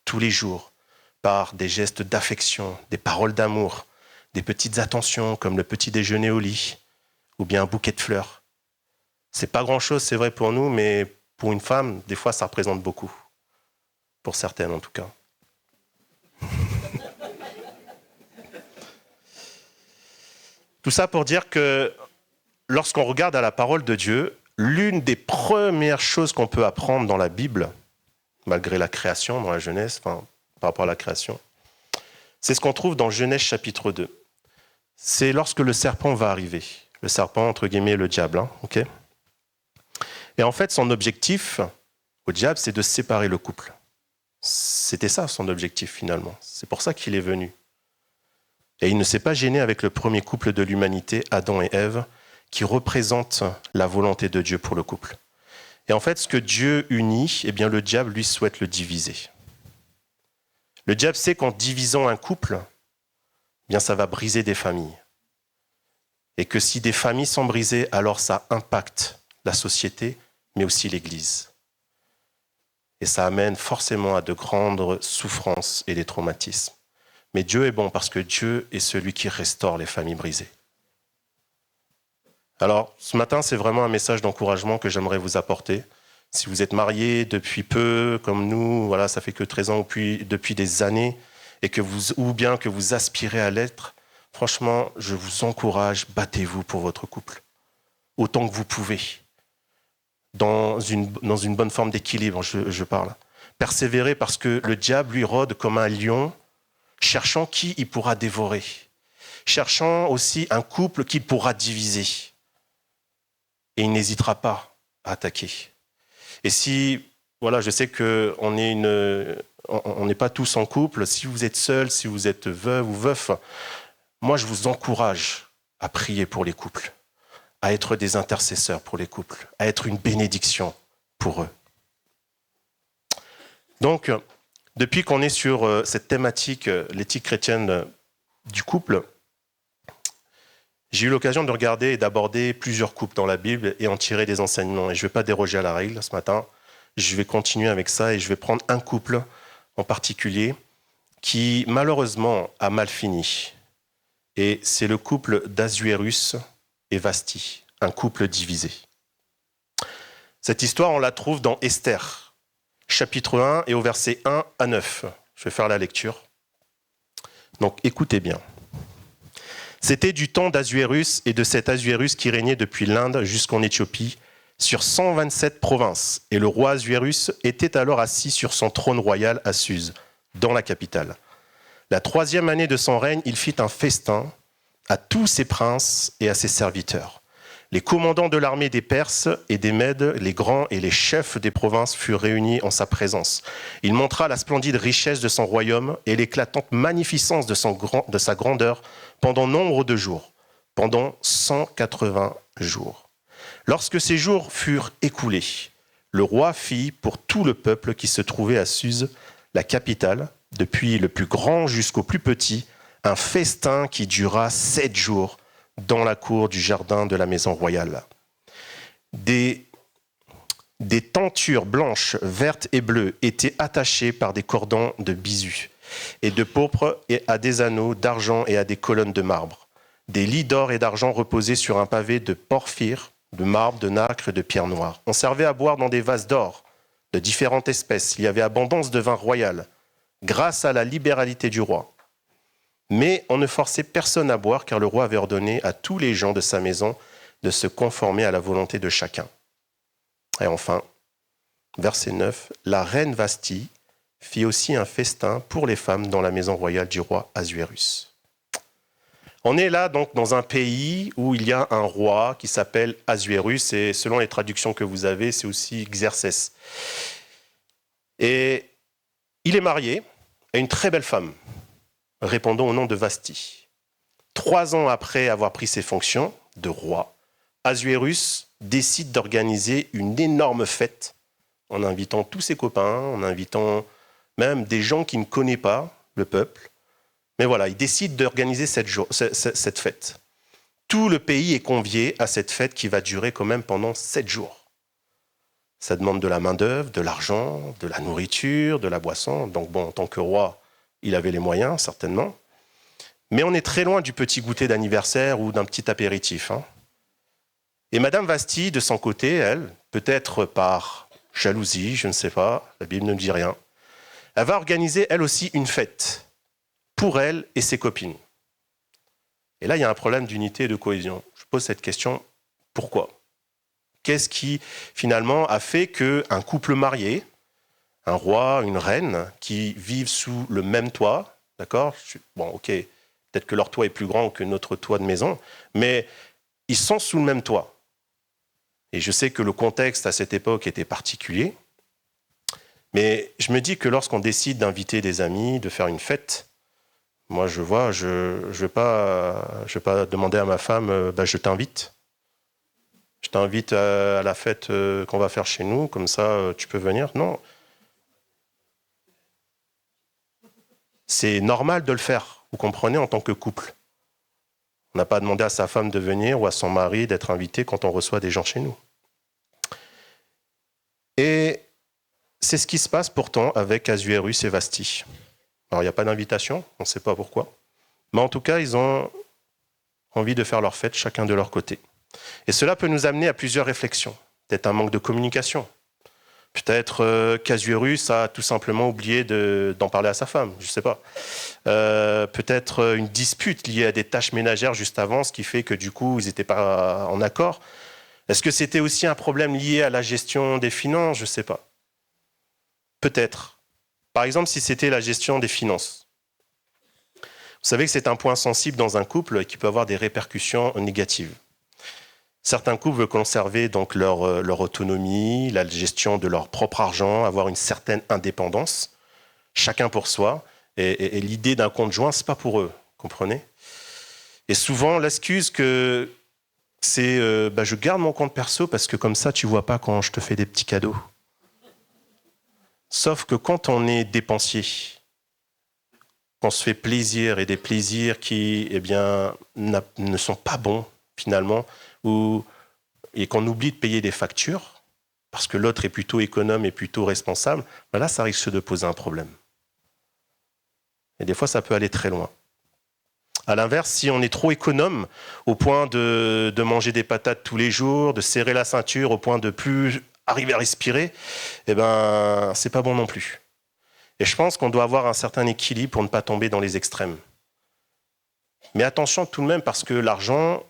tous les jours par des gestes d'affection, des paroles d'amour, des petites attentions comme le petit déjeuner au lit ou bien un bouquet de fleurs. C'est pas grand-chose, c'est vrai pour nous, mais pour une femme, des fois, ça représente beaucoup. Pour certaines, en tout cas. Tout ça pour dire que lorsqu'on regarde à la parole de Dieu, l'une des premières choses qu'on peut apprendre dans la Bible, malgré la création, dans la Genèse, par rapport à la création, c'est ce qu'on trouve dans Genèse chapitre 2. C'est lorsque le serpent va arriver. Le serpent, entre guillemets, le diable. Ok ? Et en fait, son objectif, au diable, c'est de séparer le couple. C'était ça son objectif finalement. C'est pour ça qu'il est venu. Et il ne s'est pas gêné avec le premier couple de l'humanité, Adam et Ève, qui représente la volonté de Dieu pour le couple. Et en fait, ce que Dieu unit, le diable, lui, souhaite le diviser. Le diable sait qu'en divisant un couple, ça va briser des familles. Et que si des familles sont brisées, alors ça impacte la société, mais aussi l'Église. Et ça amène forcément à de grandes souffrances et des traumatismes. Mais Dieu est bon parce que Dieu est celui qui restaure les familles brisées. Alors, ce matin, c'est vraiment un message d'encouragement que j'aimerais vous apporter. Si vous êtes mariés depuis peu, comme nous, ça fait que 13 ans depuis des années, ou bien que vous aspirez à l'être, franchement, je vous encourage, battez-vous pour votre couple, autant que vous pouvez. Dans une bonne forme d'équilibre, je parle. Persévérez parce que le diable, lui, rôde comme un lion, cherchant qui il pourra dévorer, cherchant aussi un couple qu'il pourra diviser. Et il n'hésitera pas à attaquer. Et si, je sais qu'on n'est pas tous en couple, si vous êtes seul, si vous êtes veuve ou veuf, moi je vous encourage à prier pour les couples, à être des intercesseurs pour les couples, à être une bénédiction pour eux. Donc, depuis qu'on est sur cette thématique, l'éthique chrétienne du couple, j'ai eu l'occasion de regarder et d'aborder plusieurs couples dans la Bible et en tirer des enseignements. Et je ne vais pas déroger à la règle ce matin. Je vais continuer avec ça et je vais prendre un couple en particulier qui, malheureusement, a mal fini. Et c'est le couple d'Assuérus et Vashti, un couple divisé. Cette histoire, on la trouve dans Esther, chapitre 1 et au verset 1 à 9. Je vais faire la lecture. Donc, écoutez bien. C'était du temps d'Assuérus et de cet Assuérus qui régnait depuis l'Inde jusqu'en Éthiopie sur 127 provinces. Et le roi Assuérus était alors assis sur son trône royal à Suse, dans la capitale. La 3e année de son règne, il fit un festin à tous ses princes et à ses serviteurs. Les commandants de l'armée des Perses et des Mèdes, les grands et les chefs des provinces furent réunis en sa présence. Il montra la splendide richesse de son royaume et l'éclatante magnificence de sa grandeur pendant nombre de jours, pendant 180 jours. Lorsque ces jours furent écoulés, le roi fit pour tout le peuple qui se trouvait à Suse, la capitale, depuis le plus grand jusqu'au plus petit, un festin qui dura 7 jours dans la cour du jardin de la maison royale. Des tentures blanches, vertes et bleues étaient attachées par des cordons de bisu et de pourpre et à des anneaux d'argent et à des colonnes de marbre. Des lits d'or et d'argent reposaient sur un pavé de porphyre, de marbre, de nacre et de pierre noire. On servait à boire dans des vases d'or de différentes espèces. Il y avait abondance de vin royal, grâce à la libéralité du roi. Mais on ne forçait personne à boire, car le roi avait ordonné à tous les gens de sa maison de se conformer à la volonté de chacun. Et enfin, verset 9, la reine Vashti fit aussi un festin pour les femmes dans la maison royale du roi Assuérus. On est là donc dans un pays où il y a un roi qui s'appelle Assuérus, et selon les traductions que vous avez, c'est aussi Xerxès. Et il est marié à une très belle femme, répondant au nom de Vashti. 3 ans après avoir pris ses fonctions de roi, Assuérus décide d'organiser une énorme fête en invitant tous ses copains, en invitant même des gens qui ne connaissent pas le peuple. Mais voilà, il décide d'organiser cette fête. Tout le pays est convié à cette fête qui va durer quand même pendant 7 jours. Ça demande de la main-d'œuvre, de l'argent, de la nourriture, de la boisson. Donc bon, en tant que roi, il avait les moyens, certainement. Mais on est très loin du petit goûter d'anniversaire ou d'un petit apéritif. Et Madame Vasti, de son côté, elle, peut-être par jalousie, je ne sais pas, la Bible ne me dit rien, elle va organiser, elle aussi, une fête pour elle et ses copines. Et là, il y a un problème d'unité et de cohésion. Je pose cette question, pourquoi ? Qu'est-ce qui, finalement, a fait qu'un couple marié, un roi, une reine, qui vivent sous le même toit, d'accord ? Bon, ok, peut-être que leur toit est plus grand que notre toit de maison, mais ils sont sous le même toit. Et je sais que le contexte à cette époque était particulier, mais je me dis que lorsqu'on décide d'inviter des amis, de faire une fête, moi je vais pas demander à ma femme, je t'invite. Je t'invite à la fête qu'on va faire chez nous, comme ça tu peux venir. Non. C'est normal de le faire, vous comprenez, en tant que couple. On n'a pas demandé à sa femme de venir ou à son mari d'être invité quand on reçoit des gens chez nous. Et c'est ce qui se passe pourtant avec Assuérus et Vasti. Alors il n'y a pas d'invitation, on ne sait pas pourquoi. Mais en tout cas, ils ont envie de faire leur fête chacun de leur côté. Et cela peut nous amener à plusieurs réflexions. Peut-être un manque de communication. Peut-être qu'Assuérus a tout simplement oublié d'en parler à sa femme, je ne sais pas. Peut-être une dispute liée à des tâches ménagères juste avant, ce qui fait que du coup, ils n'étaient pas en accord. Est-ce que c'était aussi un problème lié à la gestion des finances ? Je ne sais pas. Peut-être. Par exemple, si c'était la gestion des finances. Vous savez que c'est un point sensible dans un couple qui peut avoir des répercussions négatives. Certains couples veulent conserver donc leur autonomie, la gestion de leur propre argent, avoir une certaine indépendance, chacun pour soi. Et l'idée d'un compte joint, ce n'est pas pour eux, comprenez ? Et souvent, l'excuse que c'est je garde mon compte perso parce que comme ça, tu ne vois pas quand je te fais des petits cadeaux. Sauf que quand on est dépensier, qu'on se fait plaisir et des plaisirs qui ne sont pas bons finalement, et qu'on oublie de payer des factures, parce que l'autre est plutôt économe et plutôt responsable, là, ça risque de poser un problème. Et des fois, ça peut aller très loin. À l'inverse, si on est trop économe au point de manger des patates tous les jours, de serrer la ceinture au point de plus arriver à respirer, c'est pas bon non plus. Et je pense qu'on doit avoir un certain équilibre pour ne pas tomber dans les extrêmes. Mais attention tout de même, parce que l'argent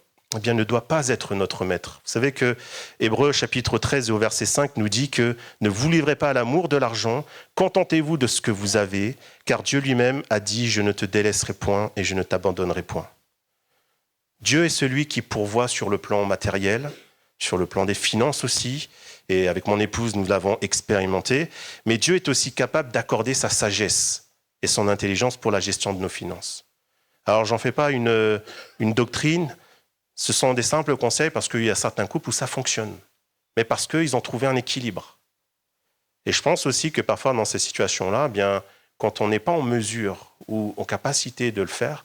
ne doit pas être notre maître. Vous savez que Hébreux chapitre 13 et au verset 5 nous dit que ne vous livrez pas à l'amour de l'argent, contentez-vous de ce que vous avez, car Dieu lui-même a dit « Je ne te délaisserai point et je ne t'abandonnerai point ». Dieu est celui qui pourvoit sur le plan matériel, sur le plan des finances aussi, et avec mon épouse, nous l'avons expérimenté, mais Dieu est aussi capable d'accorder sa sagesse et son intelligence pour la gestion de nos finances. Alors, j'en fais pas une doctrine, ce sont des simples conseils parce qu'il y a certains couples où ça fonctionne, mais parce qu'ils ont trouvé un équilibre. Et je pense aussi que parfois, dans ces situations-là, quand on n'est pas en mesure ou en capacité de le faire,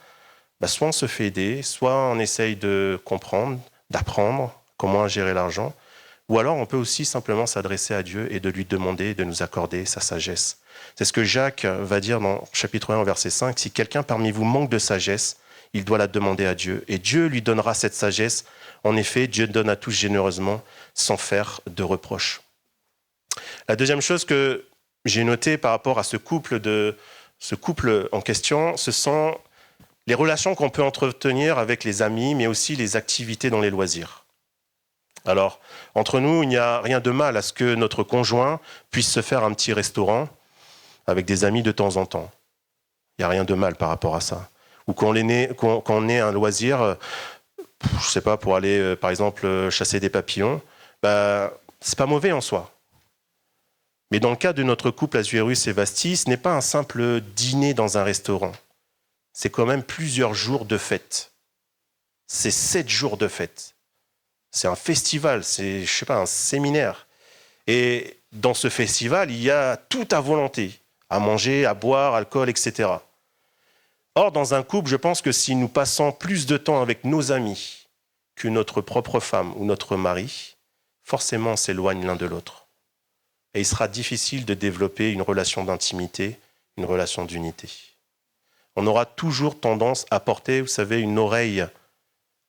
soit on se fait aider, soit on essaye de comprendre, d'apprendre comment gérer l'argent, ou alors on peut aussi simplement s'adresser à Dieu et de lui demander de nous accorder sa sagesse. C'est ce que Jacques va dire dans chapitre 1, verset 5. « Si quelqu'un parmi vous manque de sagesse, il doit la demander à Dieu, et Dieu lui donnera cette sagesse. En effet, Dieu donne à tous généreusement, sans faire de reproches. » La deuxième chose que j'ai notée par rapport à ce couple en question, ce sont les relations qu'on peut entretenir avec les amis, mais aussi les activités dans les loisirs. Alors, entre nous, il n'y a rien de mal à ce que notre conjoint puisse se faire un petit restaurant avec des amis de temps en temps. Il n'y a rien de mal par rapport à ça. Ou qu'on ait un loisir, je ne sais pas, pour aller, par exemple, chasser des papillons, c'est pas mauvais en soi. Mais dans le cas de notre couple Assuérus et Vasti, ce n'est pas un simple dîner dans un restaurant. C'est quand même plusieurs jours de fête. C'est 7 jours de fête. C'est un festival, c'est, un séminaire. Et dans ce festival, il y a tout à volonté, à manger, à boire, alcool, etc. Or, dans un couple, je pense que si nous passons plus de temps avec nos amis que notre propre femme ou notre mari, forcément on s'éloigne l'un de l'autre. Et il sera difficile de développer une relation d'intimité, une relation d'unité. On aura toujours tendance à porter, vous savez, une oreille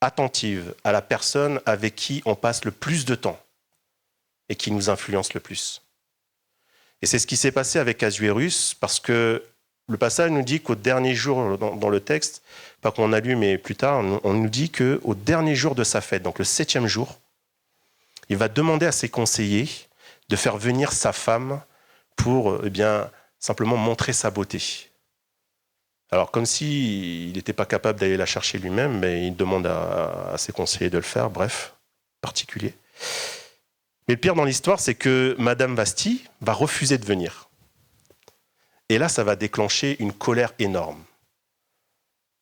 attentive à la personne avec qui on passe le plus de temps et qui nous influence le plus. Et c'est ce qui s'est passé avec Assuérus, parce que le passage nous dit qu'au dernier jour, dans le texte, pas qu'on a lu, mais plus tard, on nous dit qu'au dernier jour de sa fête, donc le 7e jour, il va demander à ses conseillers de faire venir sa femme pour simplement montrer sa beauté. Alors, comme s'il n'était pas capable d'aller la chercher lui-même, mais il demande à ses conseillers de le faire, bref, particulier. Mais le pire dans l'histoire, c'est que Madame Vasti va refuser de venir. Et là, ça va déclencher une colère énorme.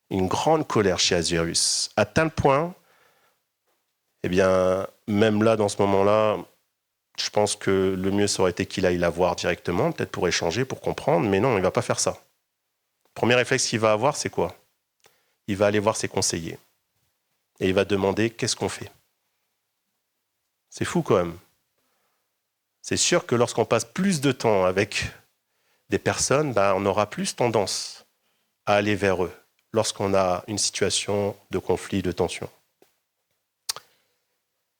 Une grande colère chez Assuérus. À tel point, même là, dans ce moment-là, je pense que le mieux, ça aurait été qu'il aille la voir directement, peut-être pour échanger, pour comprendre, mais non, il ne va pas faire ça. Le premier réflexe qu'il va avoir, c'est quoi? Il va aller voir ses conseillers. Et il va demander, qu'est-ce qu'on fait? C'est fou quand même. C'est sûr que lorsqu'on passe plus de temps avec des personnes, on aura plus tendance à aller vers eux lorsqu'on a une situation de conflit, de tension.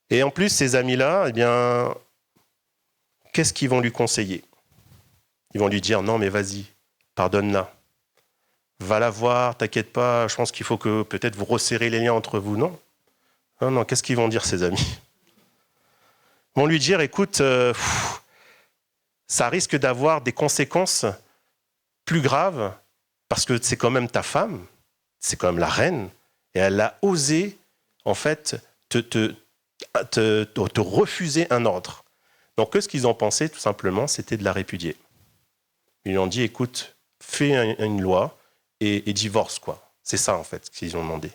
Et en plus, ces amis-là, qu'est-ce qu'ils vont lui conseiller? Ils vont lui dire, non mais vas-y, pardonne-la. Va la voir, t'inquiète pas, je pense qu'il faut que peut-être vous resserrez les liens entre vous. Non, non, qu'est-ce qu'ils vont dire ces amis? Ils vont lui dire, écoute, ça risque d'avoir des conséquences plus graves, parce que c'est quand même ta femme, c'est quand même la reine, et elle a osé, en fait, te refuser un ordre. Donc, ce qu'ils ont pensé, tout simplement, c'était de la répudier. Ils lui ont dit, écoute, fais une loi et divorce, quoi. C'est ça, en fait, ce qu'ils ont demandé.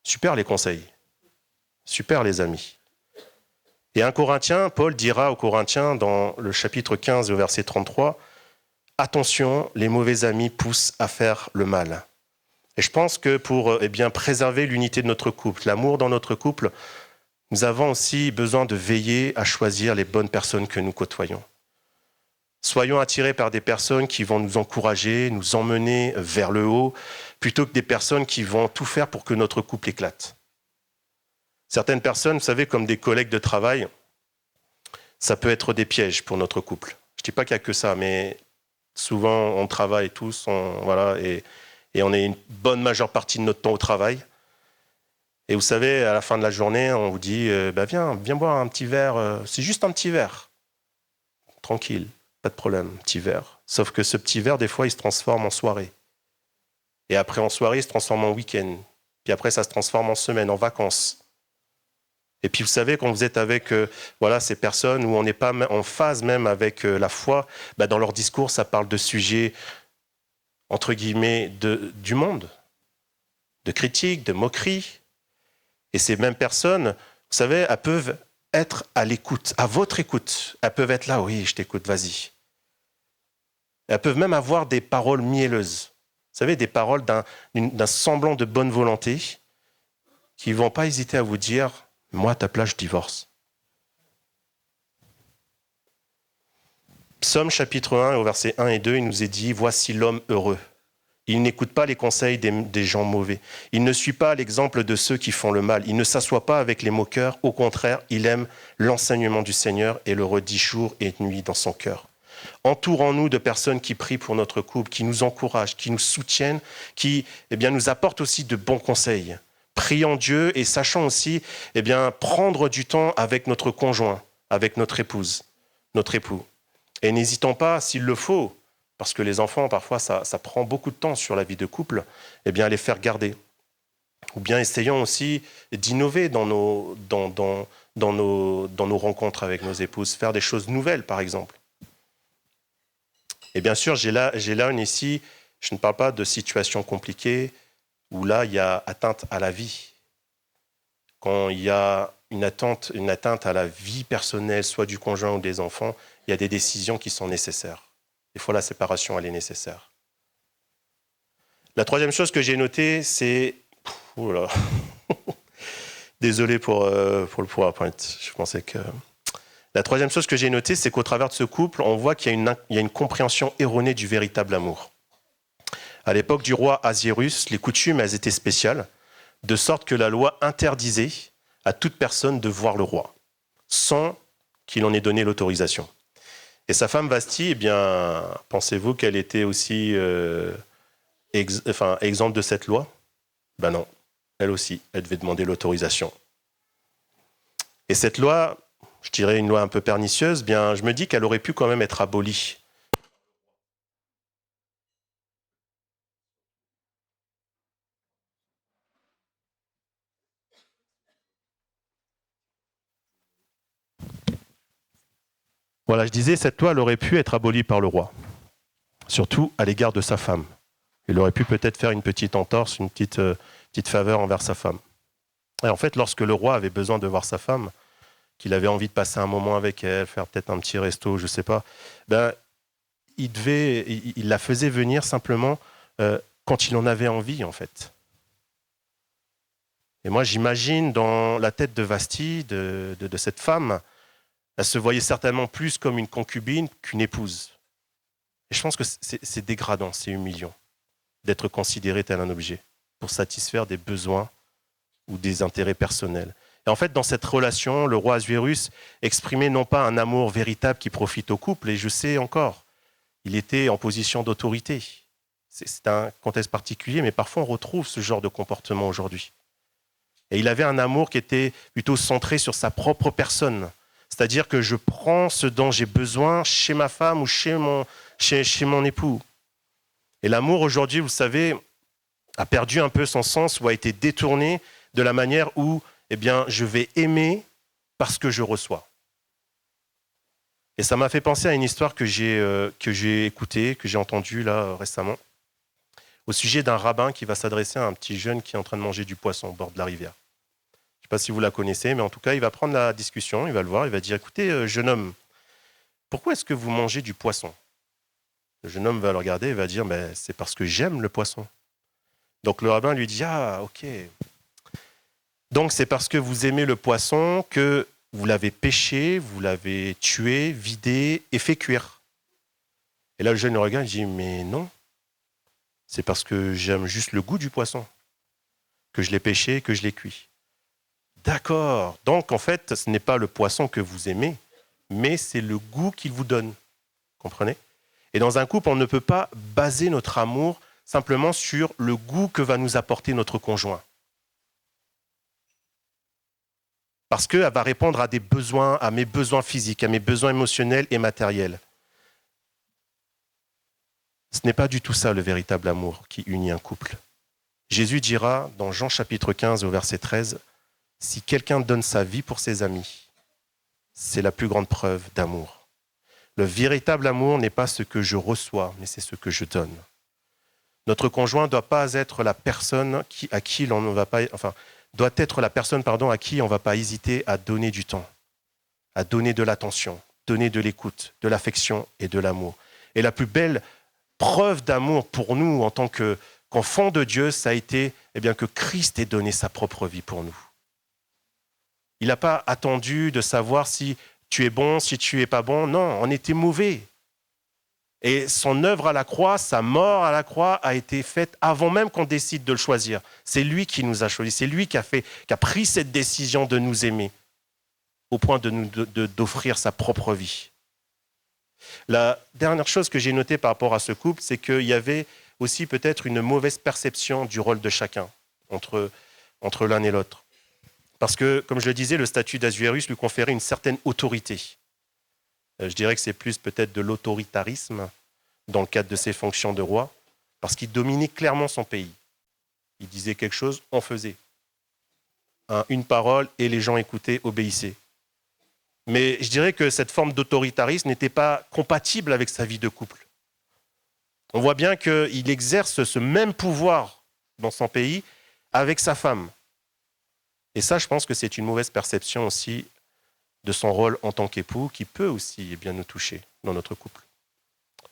Super les conseils. Super les amis. Et un Corinthien, Paul dira aux Corinthiens, dans le chapitre 15, au verset 33, « Attention, les mauvais amis poussent à faire le mal. » Et je pense que pour préserver l'unité de notre couple, l'amour dans notre couple, nous avons aussi besoin de veiller à choisir les bonnes personnes que nous côtoyons. Soyons attirés par des personnes qui vont nous encourager, nous emmener vers le haut, plutôt que des personnes qui vont tout faire pour que notre couple éclate. Certaines personnes, vous savez, comme des collègues de travail, ça peut être des pièges pour notre couple. Je ne dis pas qu'il n'y a que ça, mais souvent on travaille tous, et on est une bonne majeure partie de notre temps au travail. Et vous savez, à la fin de la journée, on vous dit viens boire un petit verre, c'est juste un petit verre. Tranquille, pas de problème, petit verre. Sauf que ce petit verre, des fois, il se transforme en soirée. Et après, en soirée, il se transforme en week-end. Puis après, ça se transforme en semaine, en vacances. Et puis, vous savez, quand vous êtes avec ces personnes où on n'est pas en phase même avec la foi, dans leur discours, ça parle de sujets, entre guillemets, du monde, de critiques, de moqueries. Et ces mêmes personnes, vous savez, elles peuvent être à l'écoute, à votre écoute. Elles peuvent être là, oui, je t'écoute, vas-y. Elles peuvent même avoir des paroles mielleuses. Vous savez, des paroles d'un semblant de bonne volonté qui ne vont pas hésiter à vous dire « Moi, à ta place, je divorce ». Psaume chapitre 1, au verset 1 et 2, il nous est dit « Voici l'homme heureux. Il n'écoute pas les conseils des gens mauvais. Il ne suit pas l'exemple de ceux qui font le mal. Il ne s'assoit pas avec les moqueurs. Au contraire, il aime l'enseignement du Seigneur et le redit jour et nuit dans son cœur. » Entourons-nous de personnes qui prient pour notre couple, qui nous encouragent, qui nous soutiennent, qui nous apportent aussi de bons conseils. Prions Dieu et sachons aussi prendre du temps avec notre conjoint, avec notre épouse, notre époux. Et n'hésitons pas, s'il le faut, parce que les enfants, parfois, ça prend beaucoup de temps sur la vie de couple, à les faire garder. Ou bien essayons aussi d'innover dans nos rencontres avec nos épouses, faire des choses nouvelles, par exemple. Et bien sûr, j'ai là ici, je ne parle pas de situations compliquées où là, il y a atteinte à la vie. Quand il y a une atteinte à la vie personnelle, soit du conjoint ou des enfants, il y a des décisions qui sont nécessaires. Des fois, la séparation, elle est nécessaire. La troisième chose que j'ai notée, c'est... Oh là. Désolé pour le PowerPoint. Je pensais que... La troisième chose que j'ai notée, c'est qu'au travers de ce couple, on voit qu'il y a une compréhension erronée du véritable amour. À l'époque du roi Ahasuérus, les coutumes, elles étaient spéciales, de sorte que la loi interdisait à toute personne de voir le roi, sans qu'il en ait donné l'autorisation. Et sa femme Vasthi, eh bien, pensez-vous qu'elle était aussi exempte de cette loi? Ben non, elle aussi, elle devait demander l'autorisation. Et cette loi, je dirais une loi un peu pernicieuse, bien, je me dis qu'elle aurait pu quand même être abolie. Voilà, je disais, cette loi, elle aurait pu être abolie par le roi, surtout à l'égard de sa femme. Il aurait pu peut-être faire une petite entorse, une petite faveur envers sa femme. Et en fait, lorsque le roi avait besoin de voir sa femme, qu'il avait envie de passer un moment avec elle, faire peut-être un petit resto, je ne sais pas, ben, il la faisait venir simplement quand il en avait envie, en fait. Et moi, j'imagine dans la tête de Vasthi, de cette femme, elle se voyait certainement plus comme une concubine qu'une épouse. Et je pense que c'est dégradant, c'est humiliant d'être considéré tel un objet pour satisfaire des besoins ou des intérêts personnels. Et en fait, dans cette relation, le roi Ahasuérus exprimait non pas un amour véritable qui profite au couple, et je sais encore, il était en position d'autorité. C'est un contexte particulier, mais parfois on retrouve ce genre de comportement aujourd'hui. Et il avait un amour qui était plutôt centré sur sa propre personne. C'est-à-dire que je prends ce dont j'ai besoin chez ma femme ou chez mon époux. Et l'amour aujourd'hui, vous savez, a perdu un peu son sens ou a été détourné de la manière où eh bien, je vais aimer parce que je reçois. Et ça m'a fait penser à une histoire que j'ai écoutée, que j'ai entendue là récemment, au sujet d'un rabbin qui va s'adresser à un petit jeune qui est en train de manger du poisson au bord de la rivière. Je ne sais pas si vous la connaissez, mais en tout cas, il va prendre la discussion, il va le voir, il va dire « Écoutez, jeune homme, pourquoi est-ce que vous mangez du poisson ?» Le jeune homme va le regarder et va dire « C'est parce que j'aime le poisson. » Donc le rabbin lui dit « Ah, ok. Donc c'est parce que vous aimez le poisson que vous l'avez pêché, vous l'avez tué, vidé et fait cuire. » Et là, le jeune le regarde et dit « Mais non, c'est parce que j'aime juste le goût du poisson, que je l'ai pêché, que je l'ai cuit. » D'accord. Donc, en fait, ce n'est pas le poisson que vous aimez, mais c'est le goût qu'il vous donne. Comprenez ? Et dans un couple, on ne peut pas baser notre amour simplement sur le goût que va nous apporter notre conjoint. Parce qu'elle va répondre à des besoins, à mes besoins physiques, à mes besoins émotionnels et matériels. Ce n'est pas du tout ça le véritable amour qui unit un couple. Jésus dira dans Jean chapitre 15 au verset 13, « Si quelqu'un donne sa vie pour ses amis, c'est la plus grande preuve d'amour. Le véritable amour n'est pas ce que je reçois, mais c'est ce que je donne. » Notre conjoint ne doit pas être la personne à qui l'on ne va pas, doit être la personne à qui on ne va pas hésiter à donner du temps, à donner de l'attention, donner de l'écoute, de l'affection et de l'amour. Et la plus belle preuve d'amour pour nous en tant qu'enfants de Dieu, ça a été que Christ ait donné sa propre vie pour nous. Il n'a pas attendu de savoir si tu es bon, si tu n'es pas bon. Non, on était mauvais. Et son œuvre à la croix, sa mort à la croix a été faite avant même qu'on décide de le choisir. C'est lui qui nous a choisis, c'est lui qui a pris cette décision de nous aimer au point d'offrir sa propre vie. La dernière chose que j'ai notée par rapport à ce couple, c'est qu'il y avait aussi peut-être une mauvaise perception du rôle de chacun entre l'un et l'autre. Parce que, comme je le disais, le statut d'Ahasuérus lui conférait une certaine autorité. Je dirais que c'est plus peut-être de l'autoritarisme dans le cadre de ses fonctions de roi, parce qu'il dominait clairement son pays. Il disait quelque chose, on faisait. Une parole et les gens écoutaient, obéissaient. Mais je dirais que cette forme d'autoritarisme n'était pas compatible avec sa vie de couple. On voit bien qu'il exerce ce même pouvoir dans son pays avec sa femme. Et ça, je pense que c'est une mauvaise perception aussi de son rôle en tant qu'époux qui peut aussi nous toucher dans notre couple.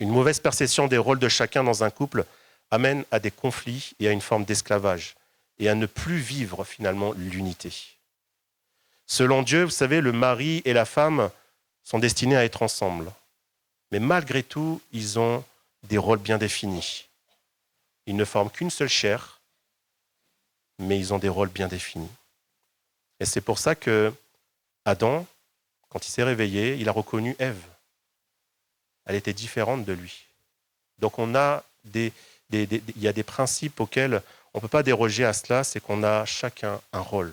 Une mauvaise perception des rôles de chacun dans un couple amène à des conflits et à une forme d'esclavage et à ne plus vivre finalement l'unité. Selon Dieu, vous savez, le mari et la femme sont destinés à être ensemble. Mais malgré tout, ils ont des rôles bien définis. Ils ne forment qu'une seule chair, mais ils ont des rôles bien définis. Et c'est pour ça que Adam, quand il s'est réveillé, il a reconnu Ève. Elle était différente de lui. Donc il y a des principes auxquels on ne peut pas déroger à cela, c'est qu'on a chacun un rôle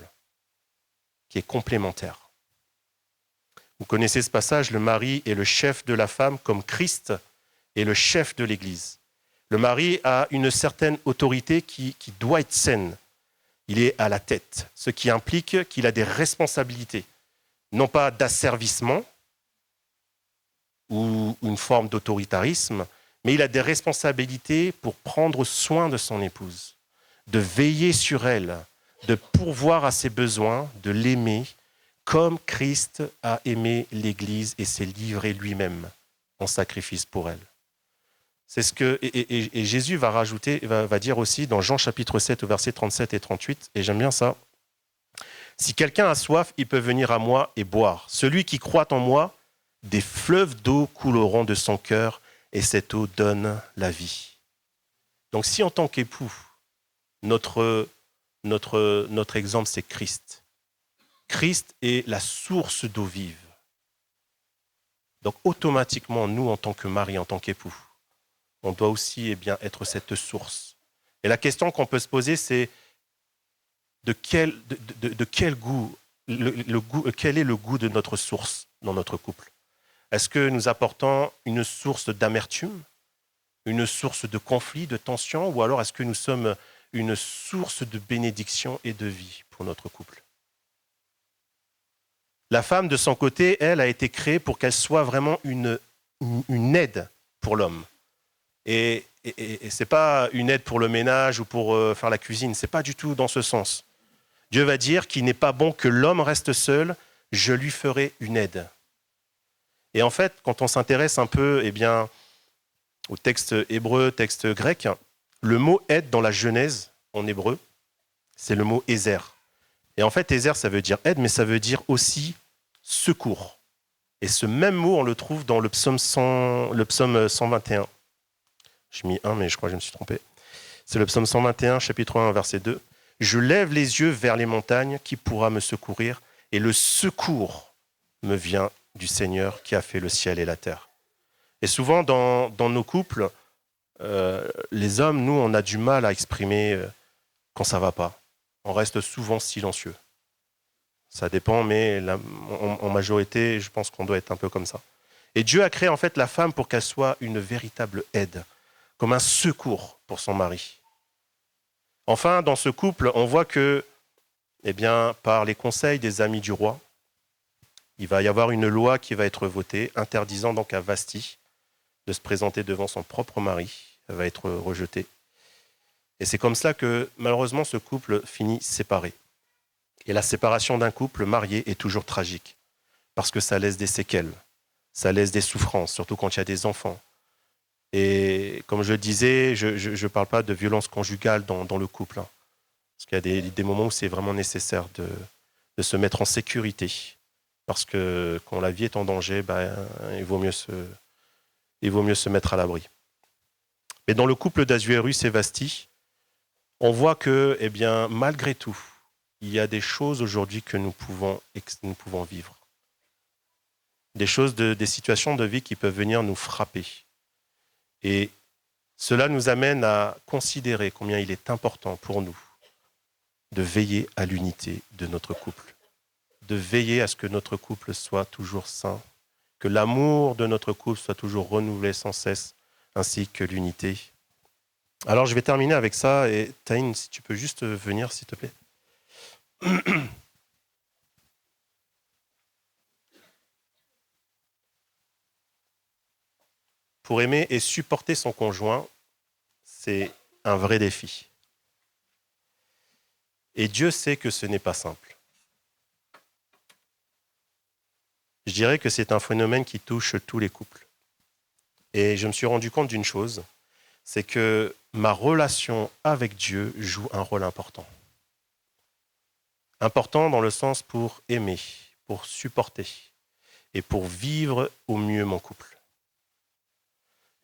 qui est complémentaire. Vous connaissez ce passage, le mari est le chef de la femme comme Christ est le chef de l'Église. Le mari a une certaine autorité qui doit être saine. Il est à la tête, ce qui implique qu'il a des responsabilités, non pas d'asservissement ou une forme d'autoritarisme, mais il a des responsabilités pour prendre soin de son épouse, de veiller sur elle, de pourvoir à ses besoins, de l'aimer, comme Christ a aimé l'Église et s'est livré lui-même en sacrifice pour elle. C'est ce que et Jésus va rajouter, va dire aussi dans Jean chapitre 7 au verset 37 et 38, et j'aime bien ça. Si quelqu'un a soif, il peut venir à moi et boire. Celui qui croit en moi, des fleuves d'eau couleront de son cœur, et cette eau donne la vie. Donc si en tant qu'époux, notre exemple c'est Christ. Christ est la source d'eau vive. Donc automatiquement, nous en tant que mari, en tant qu'époux, on doit aussi être cette source. Et la question qu'on peut se poser, c'est de quel goût, quel est le goût de notre source dans notre couple? Est-ce que nous apportons une source d'amertume, une source de conflit, de tension, ou alors est-ce que nous sommes une source de bénédiction et de vie pour notre couple? La femme, de son côté, elle, a été créée pour qu'elle soit vraiment une aide pour l'homme. Et ce n'est pas une aide pour le ménage ou pour faire la cuisine, ce n'est pas du tout dans ce sens. Dieu va dire qu'il n'est pas bon que l'homme reste seul, je lui ferai une aide. Et en fait, quand on s'intéresse un peu au texte hébreu, texte grec, le mot aide dans la Genèse, en hébreu, c'est le mot ézer. Et en fait, ézer, ça veut dire aide, mais ça veut dire aussi secours. Et ce même mot, on le trouve dans le psaume 121. J'ai mis 1, mais je crois que je me suis trompé. C'est le psaume 121, chapitre 1, verset 2. « Je lève les yeux vers les montagnes, qui pourra me secourir? Et le secours me vient du Seigneur qui a fait le ciel et la terre. » Et souvent, dans nos couples, les hommes, nous, on a du mal à exprimer quand ça ne va pas. On reste souvent silencieux. Ça dépend, mais en majorité, je pense qu'on doit être un peu comme ça. Et Dieu a créé en fait la femme pour qu'elle soit une véritable aide, comme un secours pour son mari. Enfin, dans ce couple, on voit que, par les conseils des amis du roi, il va y avoir une loi qui va être votée, interdisant donc à Vasti de se présenter devant son propre mari. Elle va être rejetée. Et c'est comme cela que, malheureusement, ce couple finit séparé. Et la séparation d'un couple marié est toujours tragique, parce que ça laisse des séquelles, ça laisse des souffrances, surtout quand il y a des enfants. Et comme je le disais, je ne parle pas de violence conjugale dans le couple, parce qu'il y a des moments où c'est vraiment nécessaire de se mettre en sécurité, parce que quand la vie est en danger, il vaut mieux se mettre à l'abri. Mais dans le couple d'Asuérus et Vasti, on voit que, malgré tout, il y a des choses aujourd'hui que nous pouvons vivre. Des situations de vie qui peuvent venir nous frapper. Et cela nous amène à considérer combien il est important pour nous de veiller à l'unité de notre couple, de veiller à ce que notre couple soit toujours sain, que l'amour de notre couple soit toujours renouvelé sans cesse, ainsi que l'unité. Alors je vais terminer avec ça, et Taïn, si tu peux juste venir, s'il te plaît. Pour aimer et supporter son conjoint, c'est un vrai défi. Et Dieu sait que ce n'est pas simple. Je dirais que c'est un phénomène qui touche tous les couples. Et je me suis rendu compte d'une chose, c'est que ma relation avec Dieu joue un rôle important. Important dans le sens pour aimer, pour supporter et pour vivre au mieux mon couple.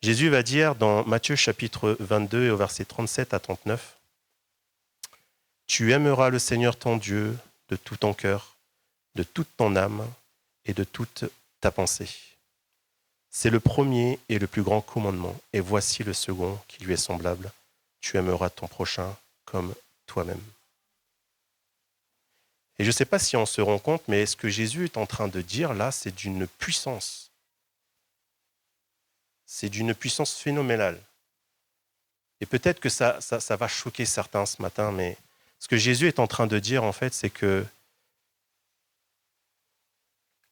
Jésus va dire dans Matthieu chapitre 22 et au verset 37 à 39, « Tu aimeras le Seigneur ton Dieu de tout ton cœur, de toute ton âme et de toute ta pensée. C'est le premier et le plus grand commandement, et voici le second qui lui est semblable. Tu aimeras ton prochain comme toi-même. » Et je ne sais pas si on se rend compte, mais ce que Jésus est en train de dire là, c'est d'une puissance. C'est d'une puissance phénoménale. Et peut-être que ça va choquer certains ce matin, mais ce que Jésus est en train de dire, en fait, c'est que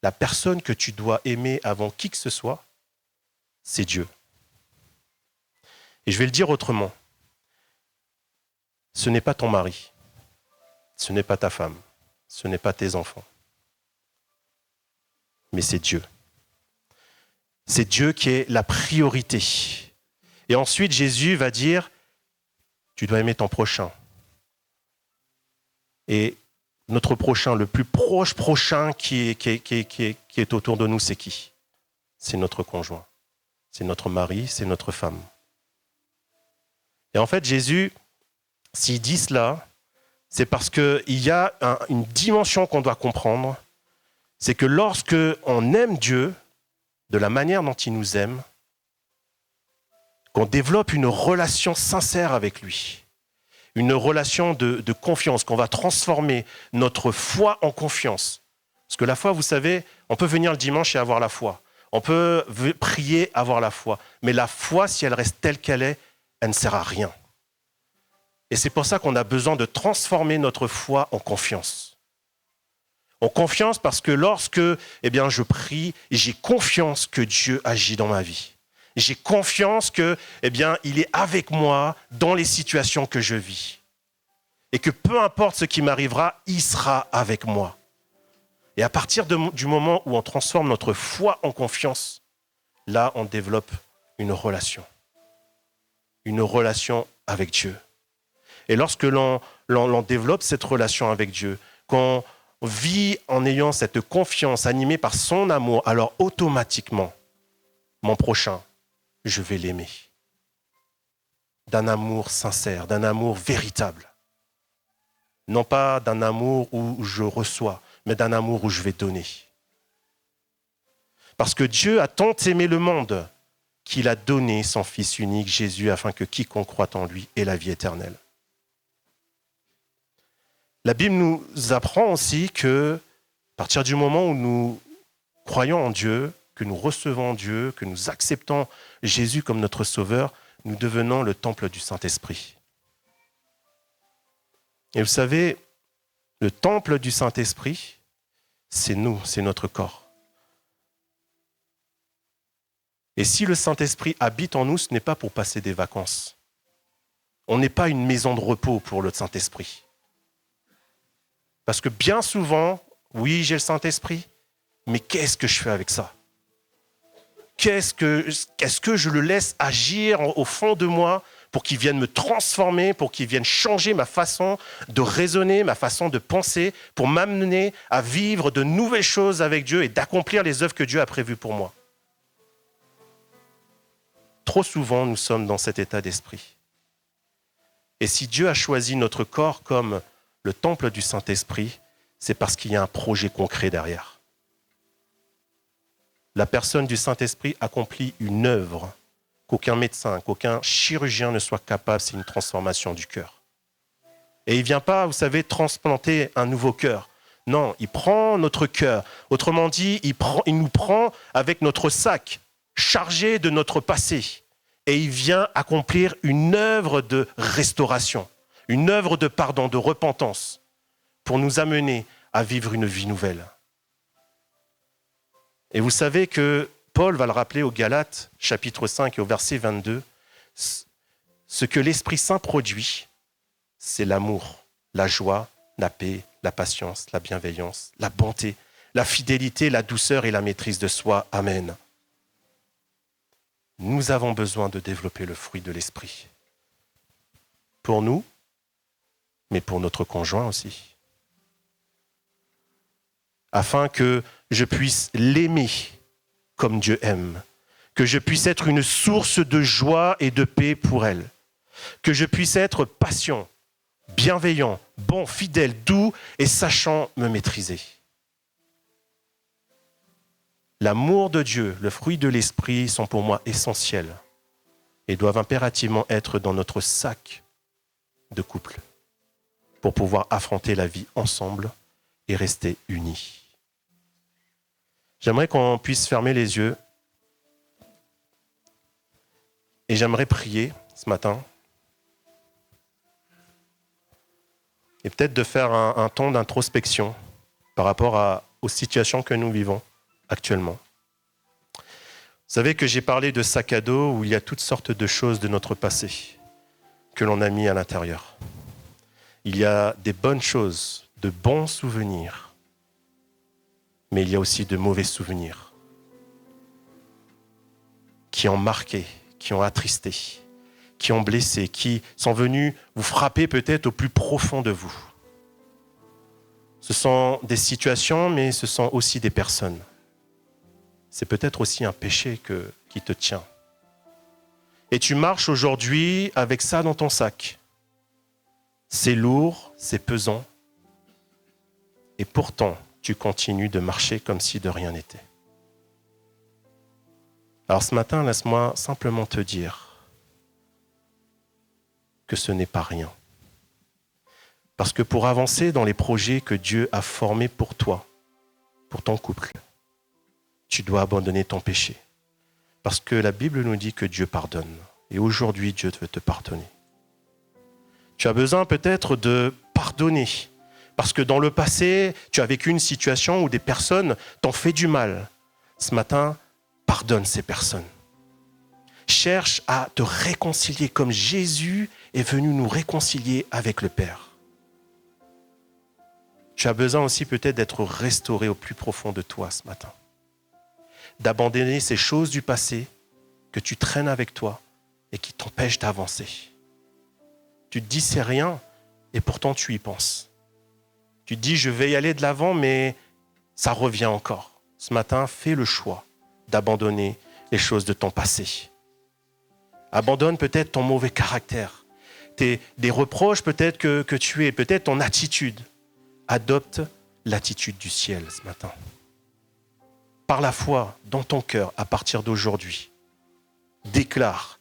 la personne que tu dois aimer avant qui que ce soit, c'est Dieu. Et je vais le dire autrement. Ce n'est pas ton mari, ce n'est pas ta femme, ce n'est pas tes enfants, mais c'est Dieu. C'est Dieu qui est la priorité. Et ensuite, Jésus va dire, tu dois aimer ton prochain. Et notre prochain, le plus proche prochain qui est autour de nous, c'est qui? C'est notre conjoint, c'est notre mari, c'est notre femme. Et en fait, Jésus, s'il dit cela, c'est parce qu'il y a une dimension qu'on doit comprendre, c'est que lorsque on aime Dieu, de la manière dont il nous aime, qu'on développe une relation sincère avec lui, une relation de confiance, qu'on va transformer notre foi en confiance. Parce que la foi, vous savez, on peut venir le dimanche et avoir la foi. On peut prier, avoir la foi. Mais la foi, si elle reste telle qu'elle est, elle ne sert à rien. Et c'est pour ça qu'on a besoin de transformer notre foi en confiance. En confiance parce que lorsque je prie, j'ai confiance que Dieu agit dans ma vie. J'ai confiance que il est avec moi dans les situations que je vis. Et que peu importe ce qui m'arrivera, il sera avec moi. Et à partir du moment où on transforme notre foi en confiance, là, on développe une relation. Une relation avec Dieu. Et lorsque l'on développe cette relation avec Dieu, qu'on vit en ayant cette confiance animée par son amour, alors automatiquement, mon prochain, je vais l'aimer. D'un amour sincère, d'un amour véritable. Non pas d'un amour où je reçois, mais d'un amour où je vais donner. Parce que Dieu a tant aimé le monde qu'il a donné son Fils unique, Jésus, afin que quiconque croit en lui ait la vie éternelle. La Bible nous apprend aussi que, à partir du moment où nous croyons en Dieu, que nous recevons Dieu, que nous acceptons Jésus comme notre Sauveur, nous devenons le temple du Saint-Esprit. Et vous savez, le temple du Saint-Esprit, c'est nous, c'est notre corps. Et si le Saint-Esprit habite en nous, ce n'est pas pour passer des vacances. On n'est pas une maison de repos pour le Saint-Esprit. Parce que bien souvent, oui, j'ai le Saint-Esprit, mais qu'est-ce que je fais avec ça? Est-ce que je le laisse agir au fond de moi pour qu'il vienne me transformer, pour qu'il vienne changer ma façon de raisonner, ma façon de penser, pour m'amener à vivre de nouvelles choses avec Dieu et d'accomplir les œuvres que Dieu a prévues pour moi? Trop souvent, nous sommes dans cet état d'esprit. Et si Dieu a choisi notre corps comme le temple du Saint-Esprit, c'est parce qu'il y a un projet concret derrière. La personne du Saint-Esprit accomplit une œuvre qu'aucun médecin, qu'aucun chirurgien ne soit capable, c'est une transformation du cœur. Et il ne vient pas, vous savez, transplanter un nouveau cœur. Non, il prend notre cœur. Autrement dit, il nous prend avec notre sac, chargé de notre passé. Et il vient accomplir une œuvre de restauration. Une œuvre de pardon, de repentance, pour nous amener à vivre une vie nouvelle. Et vous savez que Paul va le rappeler aux Galates, chapitre 5 et au verset 22, ce que l'Esprit Saint produit, c'est l'amour, la joie, la paix, la patience, la bienveillance, la bonté, la fidélité, la douceur et la maîtrise de soi. Amen. Nous avons besoin de développer le fruit de l'esprit. Pour nous, mais pour notre conjoint aussi. Afin que je puisse l'aimer comme Dieu aime, que je puisse être une source de joie et de paix pour elle, que je puisse être patient, bienveillant, bon, fidèle, doux et sachant me maîtriser. L'amour de Dieu, le fruit de l'esprit sont pour moi essentiels et doivent impérativement être dans notre sac de couple pour pouvoir affronter la vie ensemble et rester unis. J'aimerais qu'on puisse fermer les yeux et j'aimerais prier ce matin et peut-être de faire un temps d'introspection par rapport aux situations que nous vivons actuellement. Vous savez que j'ai parlé de sac à dos où il y a toutes sortes de choses de notre passé que l'on a mis à l'intérieur. Il y a des bonnes choses, de bons souvenirs, mais il y a aussi de mauvais souvenirs qui ont marqué, qui ont attristé, qui ont blessé, qui sont venus vous frapper peut-être au plus profond de vous. Ce sont des situations, mais ce sont aussi des personnes. C'est peut-être aussi un péché qui te tient. Et tu marches aujourd'hui avec ça dans ton sac. C'est lourd, c'est pesant. Et pourtant, tu continues de marcher comme si de rien n'était. Alors ce matin, laisse-moi simplement te dire que ce n'est pas rien. Parce que pour avancer dans les projets que Dieu a formés pour toi, pour ton couple, tu dois abandonner ton péché. Parce que la Bible nous dit que Dieu pardonne. Et aujourd'hui, Dieu veut te pardonner. Tu as besoin peut-être de pardonner. Parce que dans le passé, tu as vécu une situation où des personnes t'ont fait du mal. Ce matin, pardonne ces personnes. Cherche à te réconcilier comme Jésus est venu nous réconcilier avec le Père. Tu as besoin aussi peut-être d'être restauré au plus profond de toi ce matin. D'abandonner ces choses du passé que tu traînes avec toi et qui t'empêchent d'avancer. Tu te dis c'est rien et pourtant tu y penses. Tu te dis je vais y aller de l'avant mais ça revient encore. Ce matin, fais le choix d'abandonner les choses de ton passé. Abandonne peut-être ton mauvais caractère, des reproches peut-être que tu es, peut-être ton attitude. Adopte l'attitude du ciel ce matin. Par la foi, dans ton cœur, à partir d'aujourd'hui, déclare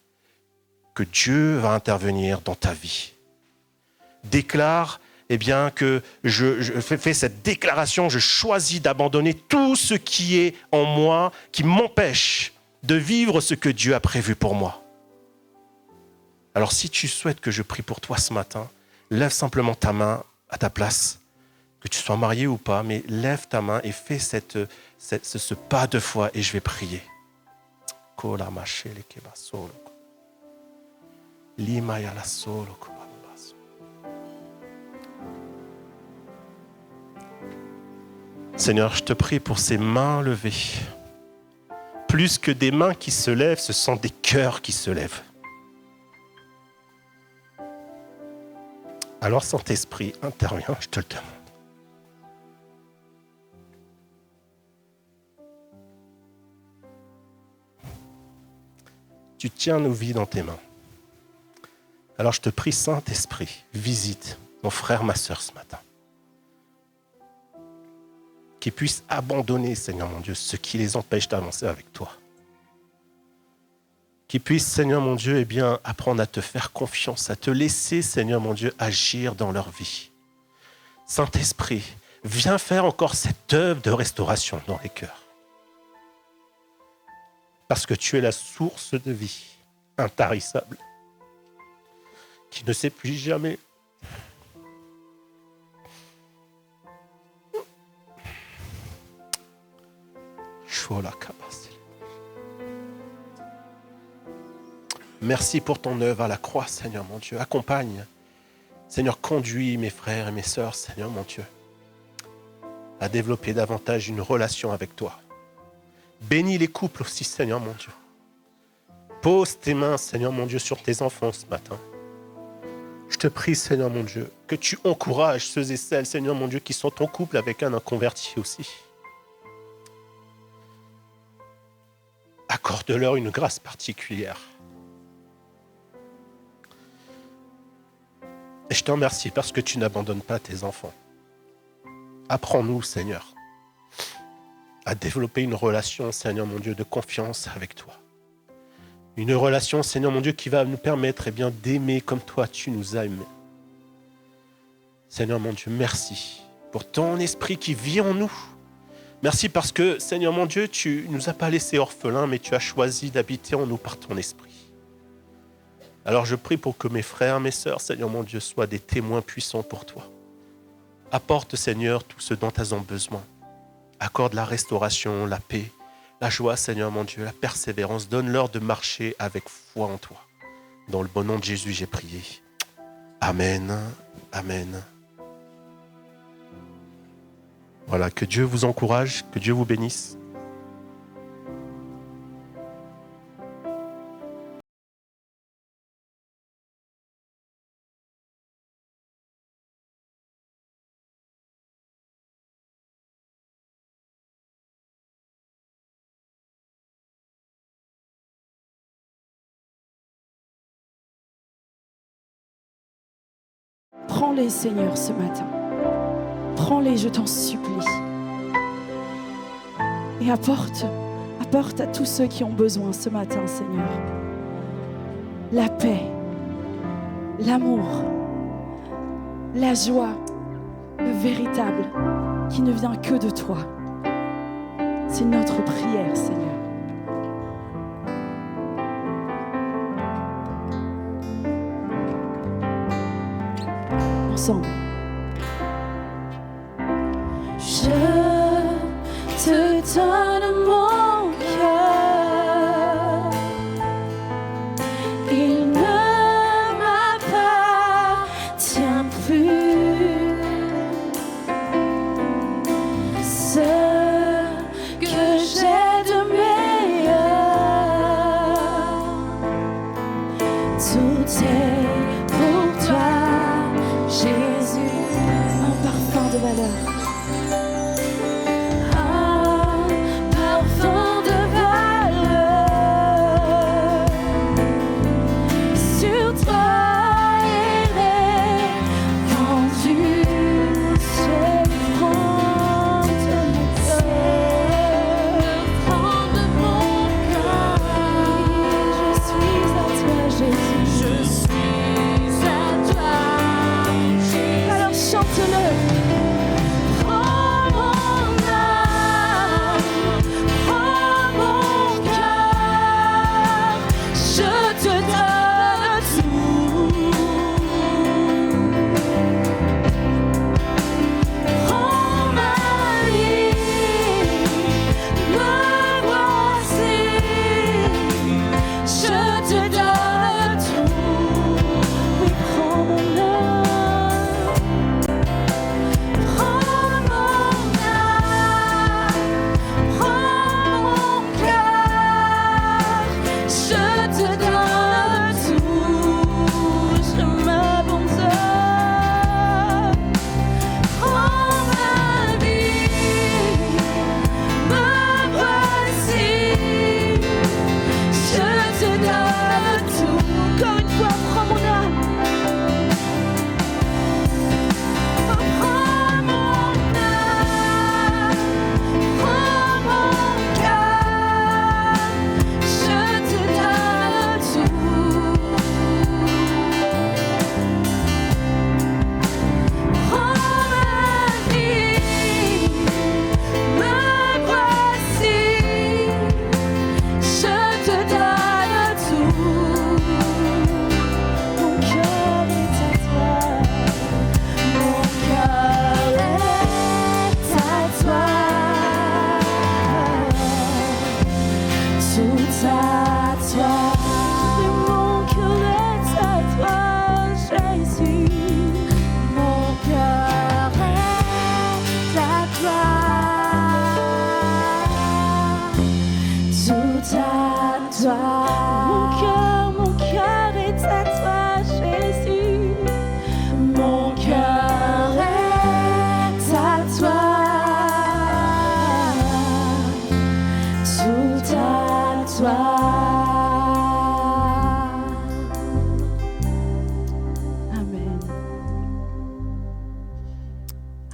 que Dieu va intervenir dans ta vie. Déclare que je fais cette déclaration, je choisis d'abandonner tout ce qui est en moi, qui m'empêche de vivre ce que Dieu a prévu pour moi. Alors si tu souhaites que je prie pour toi ce matin, lève simplement ta main à ta place, que tu sois marié ou pas, mais lève ta main et fais ce pas de foi et je vais prier. Seigneur, je te prie pour ces mains levées. Plus que des mains qui se lèvent, ce sont des cœurs qui se lèvent. Alors, Saint-Esprit, interviens, je te le demande. Tu tiens nos vies dans tes mains. Alors, je te prie, Saint-Esprit, visite mon frère, ma sœur ce matin. Qu'ils puissent abandonner, Seigneur mon Dieu, ce qui les empêche d'avancer avec toi. Qu'ils puissent, Seigneur mon Dieu, apprendre à te faire confiance, à te laisser, Seigneur mon Dieu, agir dans leur vie. Saint-Esprit, viens faire encore cette œuvre de restauration dans les cœurs. Parce que tu es la source de vie intarissable, qui ne s'épuise jamais. Merci pour ton œuvre à la croix, Seigneur mon Dieu. Accompagne, Seigneur, conduis mes frères et mes sœurs, Seigneur mon Dieu. à développer davantage une relation avec toi. Bénis les couples aussi, Seigneur mon Dieu. Pose tes mains, Seigneur mon Dieu, sur tes enfants ce matin. Je te prie, Seigneur mon Dieu, que tu encourages ceux et celles, Seigneur mon Dieu, qui sont en couple avec un inconverti aussi. Accorde-leur une grâce particulière. Et je te remercie parce que tu n'abandonnes pas tes enfants. Apprends-nous, Seigneur, à développer une relation, Seigneur mon Dieu, de confiance avec toi. Une relation, Seigneur mon Dieu, qui va nous permettre d'aimer comme toi tu nous as aimés. Seigneur mon Dieu, merci pour ton esprit qui vit en nous. Merci parce que, Seigneur mon Dieu, tu ne nous as pas laissés orphelins, mais tu as choisi d'habiter en nous par ton esprit. Alors je prie pour que mes frères, mes sœurs, Seigneur mon Dieu, soient des témoins puissants pour toi. Apporte, Seigneur, tout ce dont elles ont besoin. Accorde la restauration, la paix, la joie, Seigneur mon Dieu, la persévérance. Donne-leur de marcher avec foi en toi. Dans le bon nom de Jésus, j'ai prié. Amen. Amen. Voilà, que Dieu vous encourage, que Dieu vous bénisse. Prends-les, Seigneur, ce matin. Prends-les, je t'en supplie. Et apporte à tous ceux qui ont besoin ce matin, Seigneur, la paix, l'amour, la joie, le véritable, qui ne vient que de toi. C'est notre prière, Seigneur. Ensemble. Je te donne mon cœur, il ne m'appartient plus. Ce que j'ai de meilleur, tout est pour toi, Jésus. Un parfum de valeur. Alors chante-le.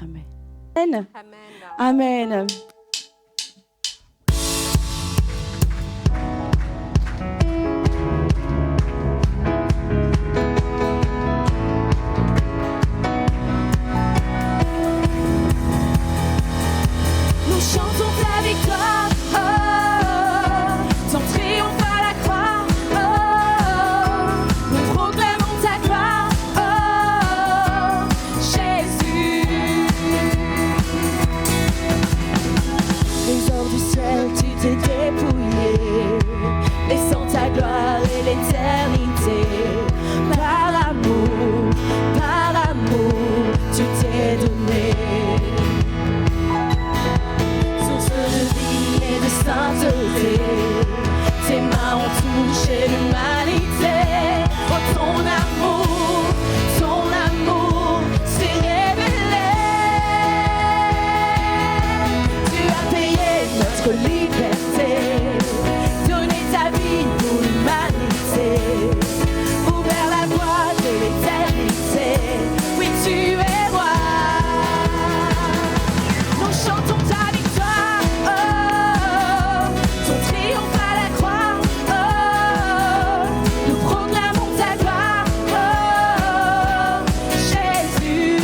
Amen. Amen. Amen. Amen. Nous chantons ta victoire, ton triomphe à la croix, nous proclamons ta gloire, Jésus. Les ors du ciel, tu t'es dépouillé, laissant ta gloire et l'éternité. Par l'amour, tu t'es donné. Source de vie et de sainteté, tes mains ont touché l'humanité. Oh, ton amour s'est révélé. Tu as payé notre liberté, donné ta vie pour l'humanité, ouvert la voie de l'éternité. Oui, tu es roi. Nous chantons ta victoire, ton triomphe à la croix, nous proclamons ta gloire, Jésus.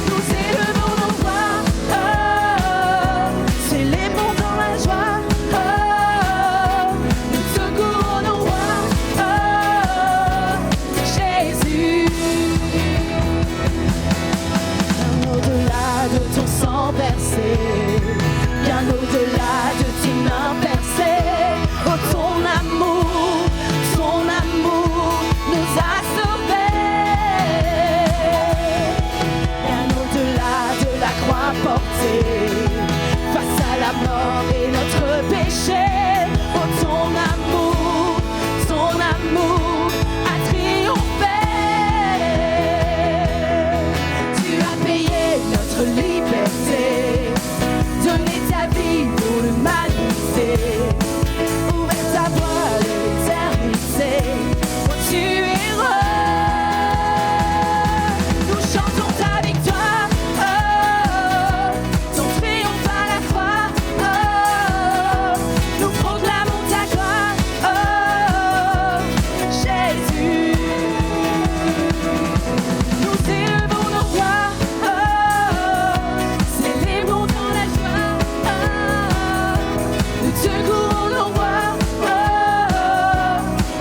Nous élevons nos voix, célébrons dans la joie, nous te couronnons roi, Jésus. Bien au-delà de ton sang versé, bien au-delà de tes mains percées, oh, ton amour nous a sauvés. Bien au-delà de la croix portée, face à la mort et notre péché, oh, ton amour a triomphé. Tu as payé notre liberté, donné ta vie pour l'humanité, ouvert ta voie de l'éternité. Oh, tu es roi. Nous chantons ta victoire, ton triomphe à la croix, nous proclamons ta gloire, Jésus. Nous élevons nos voix, célébrons dans la joie, nous te couronnons roi,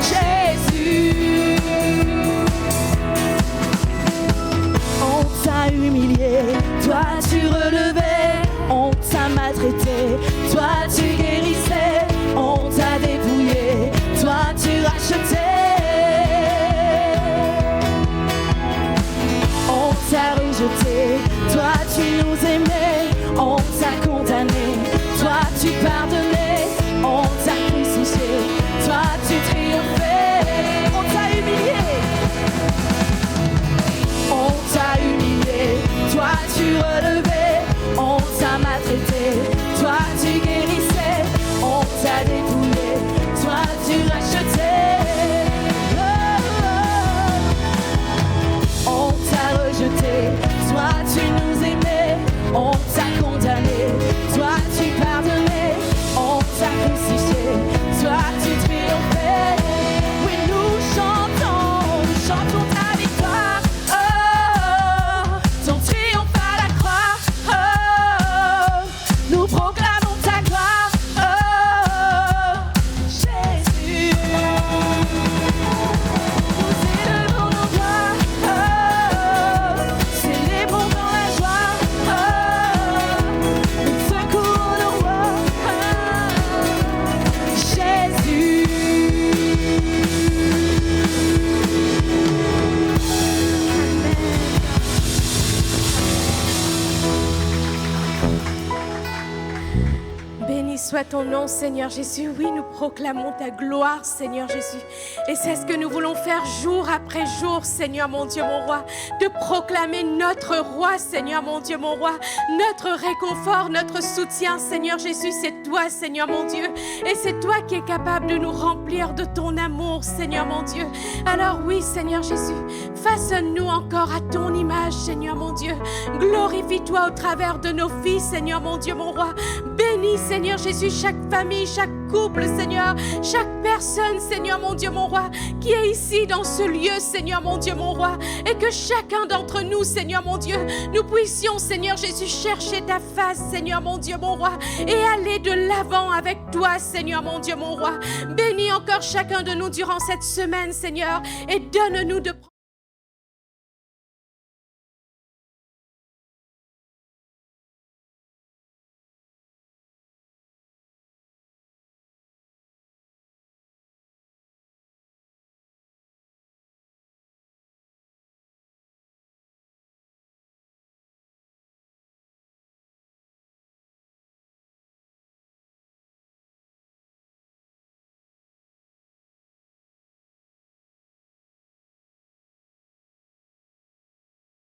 Jésus. On t'a humilié, toi tu relevais, on t'a maltraité, toi tu guérissais, on t'a dépouillé, toi tu rachetais. On t'a rejeté, toi tu nous aimais, on t'a condamné, toi tu pardonnais, on t'a crucifié, toi tu triomphais. On t'a humilié, toi tu relevais, on t'a maltraité, toi tu guérissais, on t'a dépouillé, toi tu rachetais. On t'a rejeté, toi tu nous aimais, on t'a condamné, toi tu pardonnais, on t'a crucifié, toi tu triomphais. Oui, nous chantons ta victoire, ton triomphe à la croix, soit ton nom, Seigneur Jésus. Oui, nous proclamons ta gloire, Seigneur Jésus. Et c'est ce que nous voulons faire jour après jour, Seigneur mon Dieu, mon roi. De proclamer notre roi, Seigneur mon Dieu, mon roi. Notre réconfort, notre soutien, Seigneur Jésus, c'est toi, Seigneur mon Dieu. Et c'est toi qui es capable de nous remplir de ton amour, Seigneur mon Dieu. Alors oui, Seigneur Jésus, façonne-nous encore à ton image, Seigneur mon Dieu. Glorifie-toi au travers de nos vies, Seigneur mon Dieu, mon roi. Bénis, Seigneur Jésus, chaque famille, chaque couple, Seigneur, chaque personne, Seigneur mon Dieu, mon roi, qui est ici dans ce lieu, Seigneur mon Dieu, mon roi, et que chacun d'entre nous, Seigneur mon Dieu, nous puissions, Seigneur Jésus, chercher ta face, Seigneur mon Dieu, mon roi, et aller de l'avant avec toi, Seigneur mon Dieu, mon roi. Bénis encore chacun de nous durant cette semaine, Seigneur, et donne-nous de